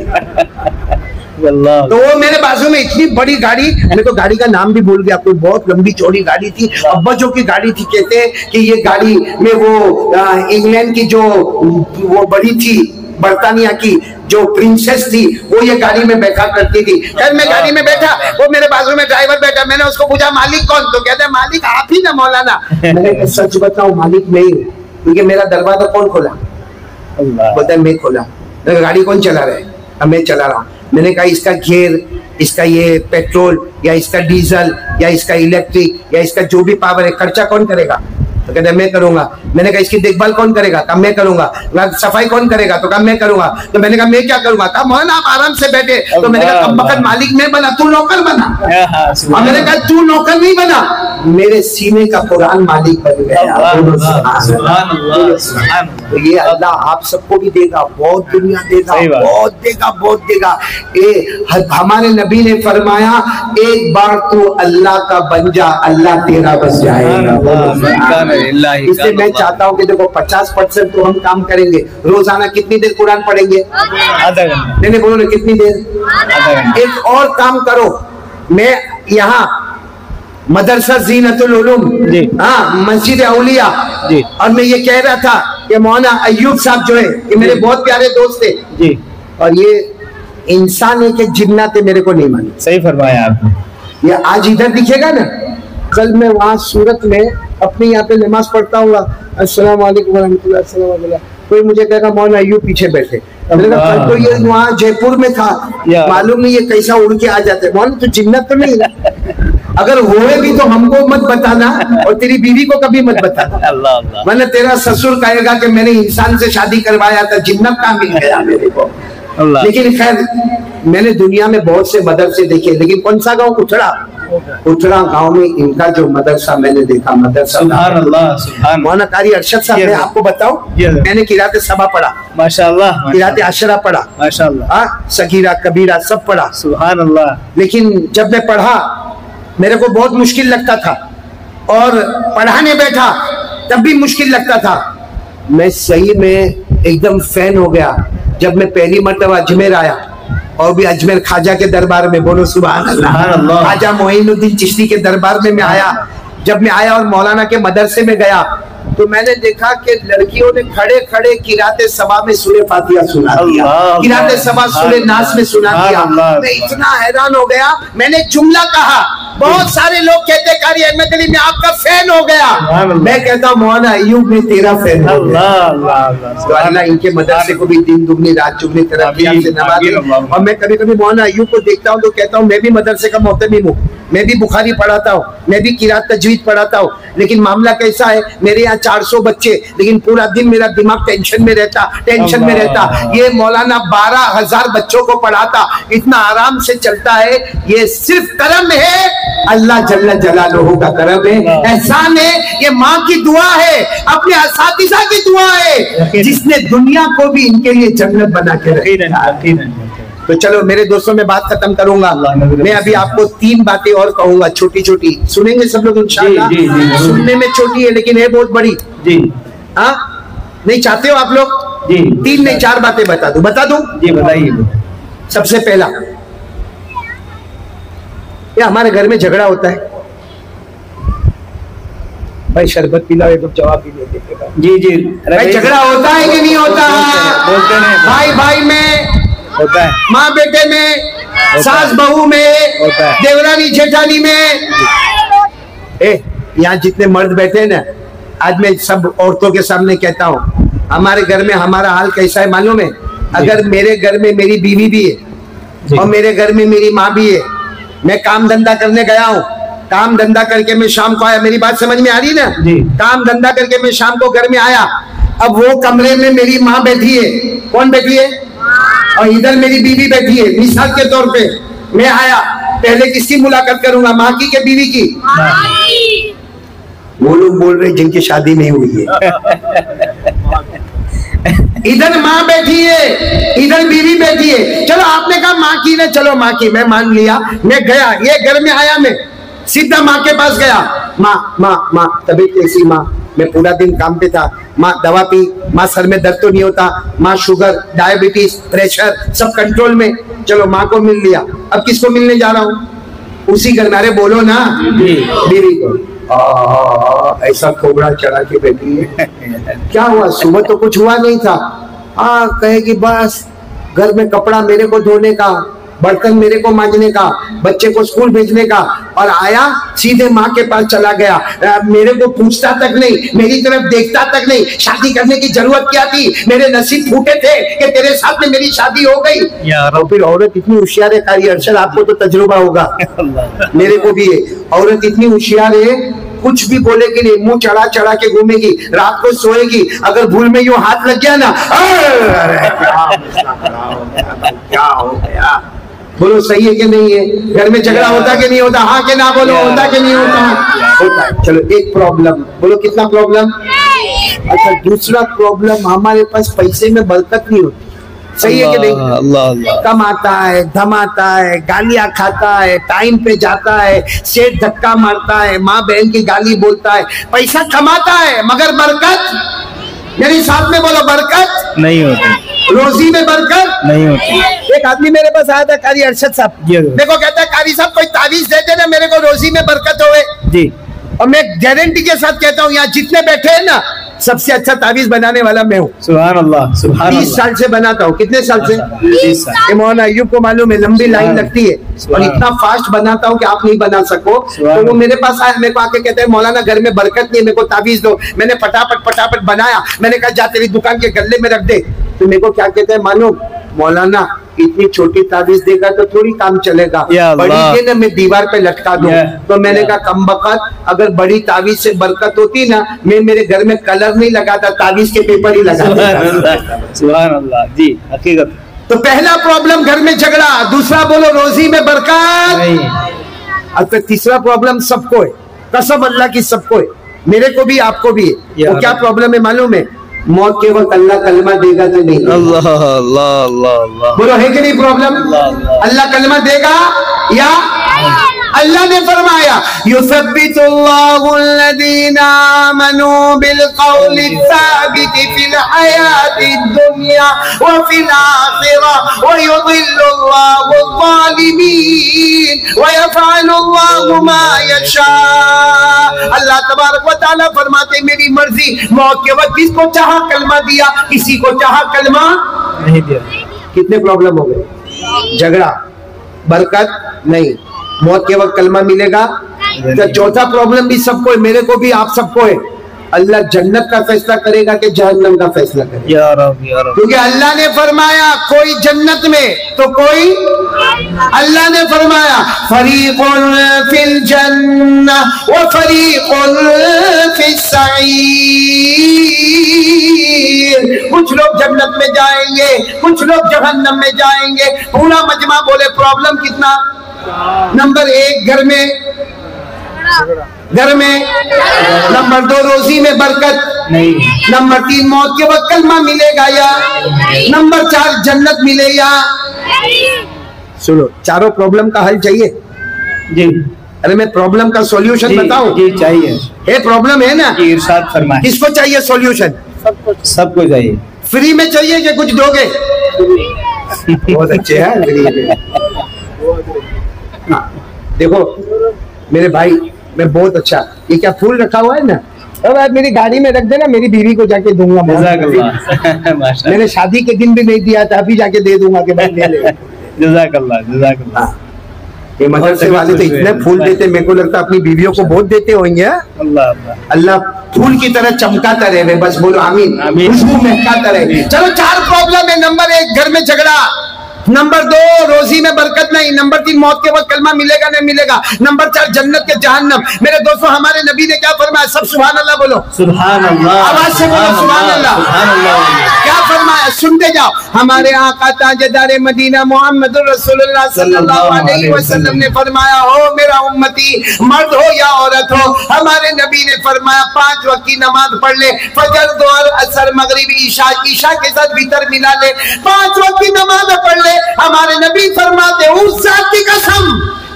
तो वो मेरे बाजू में इतनी बड़ी गाड़ी, मैं तो गाड़ी का नाम भी भूल गया, कोई बहुत लंबी चौड़ी गाड़ी थी, अब्बाजों की गाड़ी थी। कहते हैं कि ये गाड़ी में वो इंग्लैंड की जो वो बड़ी थी, बर्तानिया की जो प्रिंसेस थी, वो ये गाड़ी में बैठा करती थी। खैर मैं गाड़ी में बैठा, वो मेरे बाजू में ड्राइवर बैठा, मैंने उसको पूछा मालिक कौन? तो कहते हैं मालिक आप ही ना मौलाना। मैंने सच बताऊं मालिक नहीं हूँ, क्योंकि मेरा दरवाजा कौन खोला? बोलता है मैं खोला। गाड़ी कौन चला रहा है? मैं चला रहा हूँ। मैंने कहा इसका गियर, इसका ये पेट्रोल या इसका डीजल या इसका इलेक्ट्रिक या इसका जो भी पावर है, खर्चा कौन करेगा? तो कहते मैं करूंगा। मैंने कहा इसकी देखभाल कौन करेगा? कहा मैं करूंगा। सफाई कौन करेगा? तो कहा मैं करूंगा। तो मैंने कहा मैं क्या करूंगा? कहा मोहन आप आराम से बैठे। तो मैंने कहा कम मालिक मैं बना, तू नौकर बना। और मैंने कहा तू नौकर नहीं बना, मेरे सीने का कुरान मालिक बन गया। तो ये अल्लाह आप सबको भी देगा, बहुत दुनिया देगा, बहुत देगा, बहुत देगा। हमारे नबी ने फरमाया एक बार तू अल्लाह का बन जा, अल्लाह तेरा बन जाएगा। इसलिए मैं चाहता हूँ कि देखो 50% तो हम काम करेंगे। रोजाना कितनी देर कुरान पढ़ेंगे? आधा घंटा। नहीं बोलो ना, कितनी देर? आधा घंटा। एक और काम करो, मैं यहाँ मदरसा ज़ीनतुल उलूम, हाँ मस्जिद औलिया, और मैं ये कह रहा था कि मौलाना अय्यूब साहब जो है कि मेरे बहुत प्यारे दोस्त थे जी, और ये इंसान है कि जिन्नात मेरे को नहीं मानी। सही फरमाया आपने। ये आज इधर दिखेगा ना, कल मैं वहाँ सूरत में अपने यहाँ पे नमाज पढ़ता हूँ, अस्सलाम वालेकुम रहमतुल्लाह, अस्सलाम वालेकुम, कोई मुझे कहेगा मौलाना अय्यूब पीछे बैठे। मैंने कहा कल तो ये वहाँ जयपुर में था, मालूम नहीं ये कैसा उड़ के आ जाते। मौलाना तो जिन्नत तो नहीं, अगर होए भी तो हमको मत बताना और तेरी बीवी को कभी मत बताना, वरना तेरा ससुर कहेगा कि मैंने इंसान से शादी करवाया था, जिन्नत कहाँ मिल गया मेरे को। लेकिन खैर मैंने दुनिया में बहुत से मदरसे देखे, लेकिन कौन सा गांव? उठड़ा गांव में इनका जो मदरसा मैंने देखा, मदरसा मौलाना कारी अरशद साहब, मैं आपको बताऊं, मैंने किराते सबा पढ़ा, माशाअल्लाह, किराते अशरा पढ़ा, माशाअल्लाह, सगीरा कबीरा सब पढ़ा, सुभान अल्लाह। लेकिन जब मैं पढ़ा मेरे को बहुत मुश्किल लगता था, और पढ़ाने बैठा तब भी मुश्किल लगता था। मैं सही में एकदम फैन हो गया जब मैं पहली मर्तबा अजमेर आया, और भी अजमेर खाजा के दरबार में, बोलो सुभान अल्लाह, खाजा मोइनुद्दीन चिश्ती के दरबार में मैं आया। जब मैं आया और मौलाना के मदरसे में गया तो मैंने देखा कि लड़कियों ने खड़े खड़े किराते सबा में सूरे फातिहा सुना दिया, किराते सबा सूरे नास में सुना दिया। मैं इतना हैरान हो गया, मैंने जुमला कहा, बहुत सारे लोग कहते कारी अहमद अली मैं आपका फैन हो गया, मैं कहता हूँ मौलाना अय्यूब में तेरा फैन हो गया। तो अल्लाह इनके मदरसे को भी दिन दुगनी रात चुगनी तरक्की से नवाजे। और मैं कभी कभी मौलाना अय्यूब को देखता हूँ तो कहता हूँ मैं भी मदरसे का मोहतमिम हूँ, मैं भी बुखारी पढ़ाता हूँ, मैं भी किरात तजवीद पढ़ाता हूँ, लेकिन मामला कैसा है, मेरे यहाँ 400 बच्चे, लेकिन पूरा दिन मेरा दिमाग टेंशन में रहता। ये मौलाना 12,000 बच्चों को पढ़ाता, इतना आराम से चलता है। ये सिर्फ करम है, अल्लाह जल्ला जलालहू का करम है, एहसान है, ये माँ की दुआ है, अपने असातिज़ा की दुआ है, जिसने दुनिया को भी इनके लिए जन्नत बना के रखा। तो चलो मेरे दोस्तों में बात खत्म करूंगा। मैं अभी आपको 3 बातें और कहूंगा, छोटी छोटी, सुनेंगे सब लोग इंशाअल्लाह। सुनने में छोटी है लेकिन है बहुत बड़ी जी। हाँ नहीं चाहते हो आप लोग जी? 3 नहीं 4 बातें बता दूं जी, बताइए। सबसे पहला, ये हमारे घर में झगड़ा होता है, भाई शरबत पिलाओ, ये तो जवाब भी नहीं देगा जी। भाई झगड़ा होता है कि नहीं होता? भाई भाई में होता है, माँ बेटे में, सास बहू में, देवरानी जेठानी में। यहाँ जितने मर्द बैठे हैं ना, आज मैं सब औरतों के सामने कहता हूँ, हमारे घर में हमारा हाल कैसा है मालूम है? अगर मेरे घर में मेरी बीवी भी है और मेरे घर में मेरी माँ भी है, मैं काम धंधा करने गया हूँ, काम धंधा करके मैं शाम को आया, मेरी बात समझ में आ रही ना? काम धंधा करके मैं शाम को घर में आया, अब वो कमरे में मेरी माँ बैठी है, कौन बैठी है? और इधर मेरी बीवी बैठी है। मिसाल के तौर पे मैं आया, पहले किसकी मुलाकात करूंगा? माँ की के बीवी की? वो लोग बोल रहे जिनकी शादी नहीं हुई है। इधर माँ बैठी है, इधर बीवी बैठी है। चलो आपने कहा माँ की ना, चलो माँ की, मैं मान लिया। मैं गया, ये घर में आया, मैं सीधा माँ के पास गया। माँ तबीयत कैसी? माँ मैं पूरा दिन काम पे था। माँ दवा पी? माँ सर में दर्द तो नहीं होता? माँ शुगर, डायबिटीज, प्रेशर सब कंट्रोल में? चलो माँ को मिल लिया, अब किसको मिलने जा रहा हूँ? उसी घर में। अरे बोलो ना, बीवी को। ऐसा खोबड़ा चढ़ा के बैठी है। क्या हुआ? सुबह तो कुछ हुआ नहीं था। कहेगी बस घर में कपड़ा मेरे को धोने का, बर्तन मेरे को मांजने का, बच्चे को स्कूल भेजने का, और आया सीधे माँ के पास चला गया। मेरे को पूछता तक नहीं, मेरी तरफ देखता तक नहीं। शादी करने की जरूरत क्या थी? मेरे नसीब फूटे थे कि तेरे साथ में मेरी शादी हो गई। और फिर औरत इतनी होशियार है कारी अरशद, आपको तो तजुर्बा होगा, मेरे को भी है। औरत इतनी होशियार है कुछ भी बोलेगी नहीं, मुंह चढ़ा चढ़ा के घूमेगी, रात को सोएगी, अगर भूल में यूं हाथ लग गया ना, अरे क्या हो गया। बोलो सही है कि नहीं है? घर में झगड़ा होता कि नहीं होता? हाँ के ना बोलो, होता कि नहीं होता? होता है। चलो एक प्रॉब्लम बोलो, कितना प्रॉब्लम? अच्छा, दूसरा प्रॉब्लम, हमारे पास पैसे में बरकत नहीं होती। सही है कि नहीं? अल्लाह कम आता है, धम आता है, गालियां खाता है, टाइम पे जाता है, सेठ धक्का मारता है, माँ बहन की गाली बोलता है, पैसा कमाता है मगर बरकत, मेरे साथ में बोलो, बरकत नहीं होती, रोजी में बरकत नहीं होती। एक आदमी मेरे पास आया था, कारी अरशद साहब, मेरे को कहता है कारी साहब कोई तावीज दे देना मेरे को, रोजी में बरकत होवे जी। और मैं गारंटी के साथ कहता हूँ, यहाँ जितने बैठे हैं ना, सबसे अच्छा तावीज बनाने वाला मैं हूँ। सुभान अल्लाह, सुभान 30 साल से बनाता हूँ। कितने साल से? 30 साल। मौलाना अय्यूब को मालूम है, लंबी लाइन लगती है और इतना फास्ट बनाता हूँ कि आप नहीं बना सको। तो वो मेरे पास आया, मेरे को आके कहते हैं मौलाना घर में बरकत नहीं है, मेरे को तावीज दो। मैंने फटाफट बनाया, मैंने कहा जा तेरी दुकान के गल्ले में रख दे। तो मेरे को क्या कहते हैं मालूम? मौलाना इतनी छोटी तावीज देगा तो थोड़ी काम चलेगा, बड़ी दे ना मैं दीवार पे लटका दूं। तो मैंने कहा कमबख्त, अगर बड़ी तावीज से बरकत होती ना, मैं मेरे घर में कलर नहीं लगाता, तावीज के पेपर ही लगाता। सुभान अल्लाह जी, हकीकत। तो पहला प्रॉब्लम घर में झगड़ा, दूसरा बोलो रोजी में बरकत नहीं। अब तो तीसरा प्रॉब्लम सबको है, कसम अल्लाह की सबको है, मेरे को भी आपको भी है। वो क्या प्रॉब्लम है मालूम है? मौत के वक्त अल्लाह कलमा देगा कि नहीं? अल्लाह अल्लाह अल्लाह बोलो है कि नहीं प्रॉब्लम? अल्लाह कलमा देगा या? अल्लाह ने फरमाया युसब्बितुल्लाहुल्लज़ीना आमनू बिलक़ौलि साबिति फिल हयातिद दुनिया व फिल आखिरह व युज़िल्लुल्लाहुज़्ज़ालिमीन व यफ़अलुल्लाहु मा यशा। अल्लाह तबारक व तआला फरमाते मेरी मर्जी, मौत के वक्त किसको चाहा कलमा दिया, किसी को चाहा कलमा नहीं दिया। कितने प्रॉब्लम हो गए? झगड़ा, बरकत नहीं, मौत के वक्त कलमा मिलेगा। तो चौथा प्रॉब्लम भी सबको है, मेरे को भी, आप सबको है। अल्लाह जन्नत का फैसला करेगा कि जहन्नम का फैसला करेगा? या रब, या रब। क्योंकि अल्लाह ने फरमाया कोई जन्नत में तो कोई, अल्लाह ने फरमाया फरीक़ुन फिल जन्नह व फरीक़ुन फिस सईर। कुछ लोग जन्नत में जाएंगे, कुछ लोग जहन्नम में जाएंगे। पूरा मजमा बोले प्रॉब्लम कितना? नंबर 1 घर में, नंबर 2 रोजी में बरकत नहीं, नंबर 3 मौत के वक्त कलमा मिलेगा या? नंबर 4 जन्नत मिले या? सुनो, चारों प्रॉब्लम का हल चाहिए जी। अरे मैं प्रॉब्लम का सॉल्यूशन बताऊं? जी चाहिए। ये प्रॉब्लम है ना, इरशाद फरमाए। किसको चाहिए सॉल्यूशन? सबको चाहिए। फ्री में चाहिए कि कुछ दोगे? बहुत अच्छे हैं। हाँ, देखो मेरे भाई, मैं बहुत अच्छा, ये क्या फूल रखा हुआ है ना, अब आज मेरी गाड़ी में रख देना, मेरी बीवी को जाके दूंगा। जज़ाकल्लाह। मैंने शादी के दिन भी नहीं दिया था, अभी जाके दे दूंगा कि भाई ले ले। जज़ाकल्लाह, जज़ाकल्लाह। ये मदरसे वाले तो इतने फूल देते, मेरे को लगता है अपनी बीवियों को बहुत देते होंगे। अल्लाह अल्लाह फूल की तरह चमकाता रहे, बस बोलो आमीन, खुशबू महकाता रहे। चलो 4 प्रॉब्लम है। नंबर 1 घर में झगड़ा, नंबर 2 रोजी में बरकत नहीं, नंबर 3 मौत के वक्त कलमा मिलेगा नहीं मिलेगा, नंबर 4 जन्नत के जहन्नम। मेरे दोस्तों, हमारे नबी ने क्या फरमाया? सब सुभान अल्लाह बोलो, सुभान अल्लाह, आवाज से बोलो सुभान अल्लाह। क्या फरमाया? सुनते जाओ। हमारे आका ताजदार मदीना मोहम्मद रसूलुल्लाह सल्लल्लाहु अलैहि वसल्लम ने फरमाया, हो मेरा उम्मती, मर्द हो या औरत हो, हमारे नबी ने फरमाया 5 वक्त की नमाज पढ़ ले, फजर, दोहर, असर, मगरिब, ईशा, ईशा के साथ वितर मिला ले, 5 वक्त की नमाज पढ़ ले। हमारे नबी फरमाते, उस जात की कसम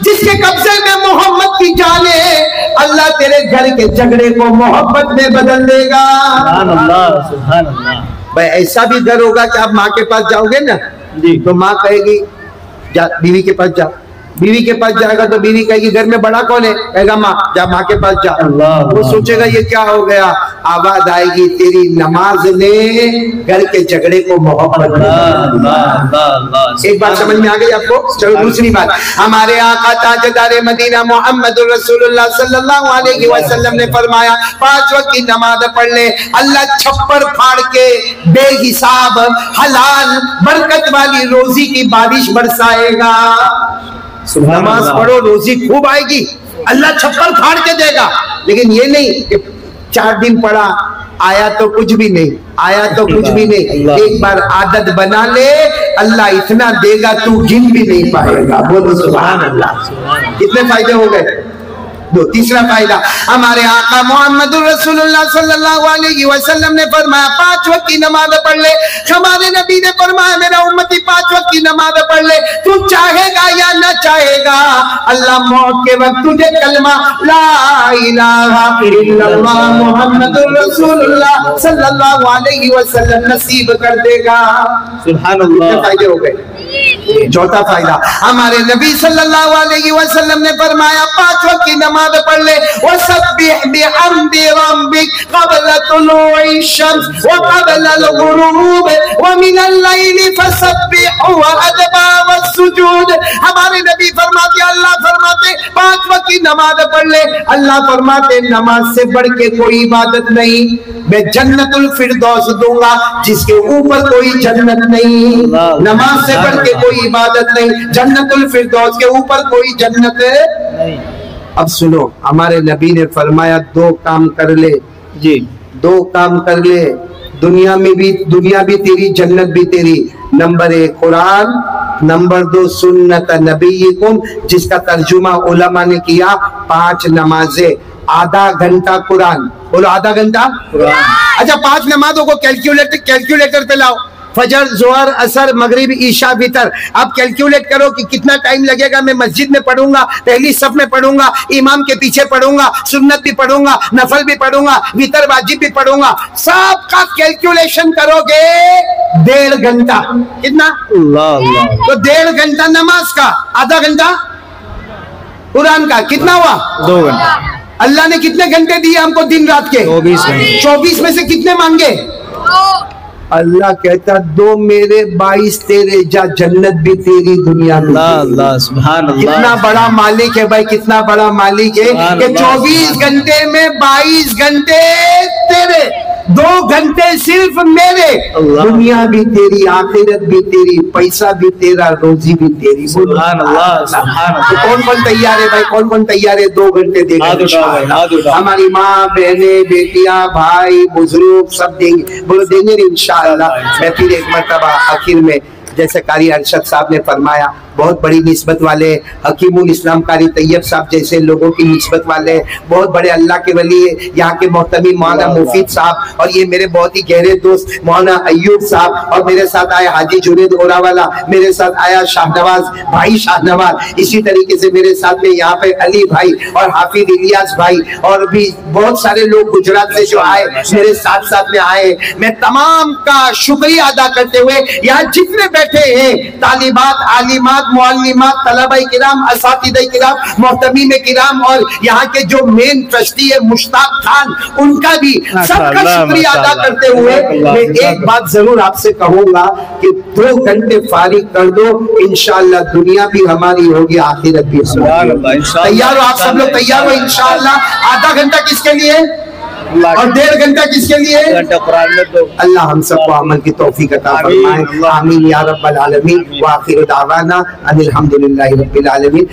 जिसके कब्जे में मोहम्मद की जान है, अल्लाह तेरे घर के झगड़े को मोहब्बत में बदल देगा। सुभान अल्लाह, सुभान अल्लाह। भाई ऐसा भी घर होगा कि आप माँ के पास जाओगे ना जी, तो माँ कहेगी जा बीवी के पास जा, बीवी के पास जाएगा तो बीवी कहेगी घर में बड़ा कौन है? कहेगा माँ, जा माँ के पास जा। वो सोचेगा ये क्या हो गया, आवाज आएगी तेरी नमाज ने घर के झगड़े को मोहब्बत। एक बात समझ में आ गई आपको? चलो दूसरी बात, हमारे आका ताजदार मदीना मोहम्मद रसूलुल्लाह सल्लल्लाहु अलैहि वसल्लम ने फरमाया 5 वक्त की नमाज पढ़ ले, अल्लाह छप्पर फाड़ के बेहिसाब हलाल बरकत वाली रोजी की बारिश बरसाएगा। नमाज पढ़ो, रोजी खूब आएगी। अल्लाह छप्पर फाड़ के देगा। लेकिन ये नहीं कि 4 दिन पढ़ा, आया तो कुछ भी नहीं, आया तो कुछ भी नहीं। एक बार आदत बना ले, अल्लाह इतना देगा तू गिन भी नहीं पाएगा। बोलो सुभान अल्लाह। कितने फायदे हो गए? दो। तीसरा फायदा, हमारे आका मोहम्मद रसूलुल्लाह सल्लल्लाहु अलैहि वसल्लम ने फरमाया 5 वक्त की नमाज पढ़ ले। हमारे नबी ने फरमाया मेरा उम्मती 5 वक्त की नमाज पढ़ ले, तू चाहेगा या ना चाहेगा, अल्लाह मौत के वक्त तुझे कलमा ला इलाहा इल्लल्लाह मुहम्मदुर रसूलुल्लाह सल्लल्लाहु अलैहि वसल्लम नसीब कर देगा। सुभान अल्लाह। फायदे हो गए। चौथा फायदा, हमारे नबी सल्लल्लाहु अलैहि वसल्लम ने फरमाया 5 वक्त की नमाज पढ़ ले। वसब्बिह बिहम्दि रब्बिक क़ब्ल तुलूइ शम्स व क़ब्ल अल-गुरूब व मिनल लैलि फसब्बिहु व अदबार अस्सुजूद। हमारे नबी फरमाते, अल्लाह फरमाते 5 वक्त की नमाज पढ़ ले। अल्लाह फरमाते जन्नत से बढ़ के कोई इबादत नहीं, मैं जन्नतुल फिरदौस दूंगा जिसके ऊपर कोई जन्नत नहीं। नमाज से बढ़ के कोई इबादत नहीं, जन्नतुल फिरदौस के ऊपर कोई जन्नत नहीं। अब सुनो, हमारे नबी ने फरमाया 2 काम कर ले जी, 2 काम कर ले, दुनिया भी तेरी, जन्नत भी तेरी। नंबर 1 कुरान, नंबर 2 सुन्नत नबीकुम, जिसका तर्जुमा उलमा ने किया 5 नमाजें, आधा घंटा कुरान। बोलो आधा घंटा कुरान। अच्छा 5 नमाजों को कैलकुलेटर पे लाओ, फजर, जोहर, असर, मगरिब, ईशा, वितर। आप कैलकुलेट करो कि कितना टाइम लगेगा। मैं मस्जिद में पढ़ूंगा, पहली सफ में पढ़ूंगा, इमाम के पीछे पढ़ूंगा, सुन्नत भी पढ़ूंगा, नफल भी पढ़ूंगा, वितर वाजिब भी पढ़ूंगा, सबका कैलकुलेशन करोगे 1.5 घंटा। कितना? अल्लाह अल्लाह। तो 1.5 घंटा नमाज का, आधा घंटा कुरान का, कितना हुआ? 2 घंटा। अल्लाह ने कितने घंटे दिए हमको दिन रात के? 24 घंटे। 24 में से कितने मांगे? अल्लाह कहता 2 मेरे 22 तेरे, जा जन्नत भी तेरी, दुनिया भी। अल्लाह सुभान अल्लाह। कितना बड़ा मालिक है भाई, कितना बड़ा मालिक है कि 24 घंटे में 22 घंटे तेरे, 2 घंटे सिर्फ मेरे। दुनिया भी तेरी, आखिरत भी तेरी, पैसा भी तेरा, रोजी भी तेरी। सुभान अल्लाह सुभान अल्लाह। कौन कौन तैयार है भाई? कौन कौन तैयार है 2 घंटे देंगे? हमारी माँ, बहनें, बेटियां, भाई, बुजुर्ग सब देंगे। बोलो देंगे इंशाअल्लाह। मैं फिर एक मरतबा आखिर में, जैसे कारी अरशद साहब ने फरमाया, बहुत बड़ी निस्बत वाले हकीमुल इस्लाम कारी तैयब साहब जैसे लोगों की निस्बत वाले बहुत बड़े अल्लाह के वली है। यहाँ के मोहतमी मौलाना मुफीद साहब, और ये मेरे बहुत ही गहरे दोस्त मौलाना अय्यूब साहब, और मेरे साथ आया हाजी जुनेद ओरावाला, मेरे साथ आया शाहनवाज भाई शाहनवाज, इसी तरीके से मेरे साथ में यहाँ पे अली भाई और हाफिज इलियास भाई, और भी बहुत सारे लोग गुजरात से जो आए मेरे साथ साथ में आए। मैं तमाम का शुक्रिया अदा करते हुए यहाँ जितने बैठे हैं, तालिबात, आलिमात, मुअल्लिमात, तलबाई किराम, असातिज़ाए किराम, मोहतमीम किराम, और यहाँ के जो मेन ट्रस्टी है मुश्ताक खान, उनका भी सबका शुक्रिया अदा करते हुए मैं एक बात जरूर आपसे कहूंगा कि 2 घंटे फारिग कर दो, इंशाअल्लाह दुनिया भी हमारी होगी, आखिरत भी। तैयार हो आप सब लोग? तैयार हो इंशाअल्लाह? आधा घंटा किसके लिए और 1.5 घंटा किसके लिए? अल्लाह हम सबको अमल की तौफीक अता फरमाए। आमीन या रब्बल आलमीन। व आखिर दावाना अनिल हम्दुलिल्लाहि रब्बिल आलमीन।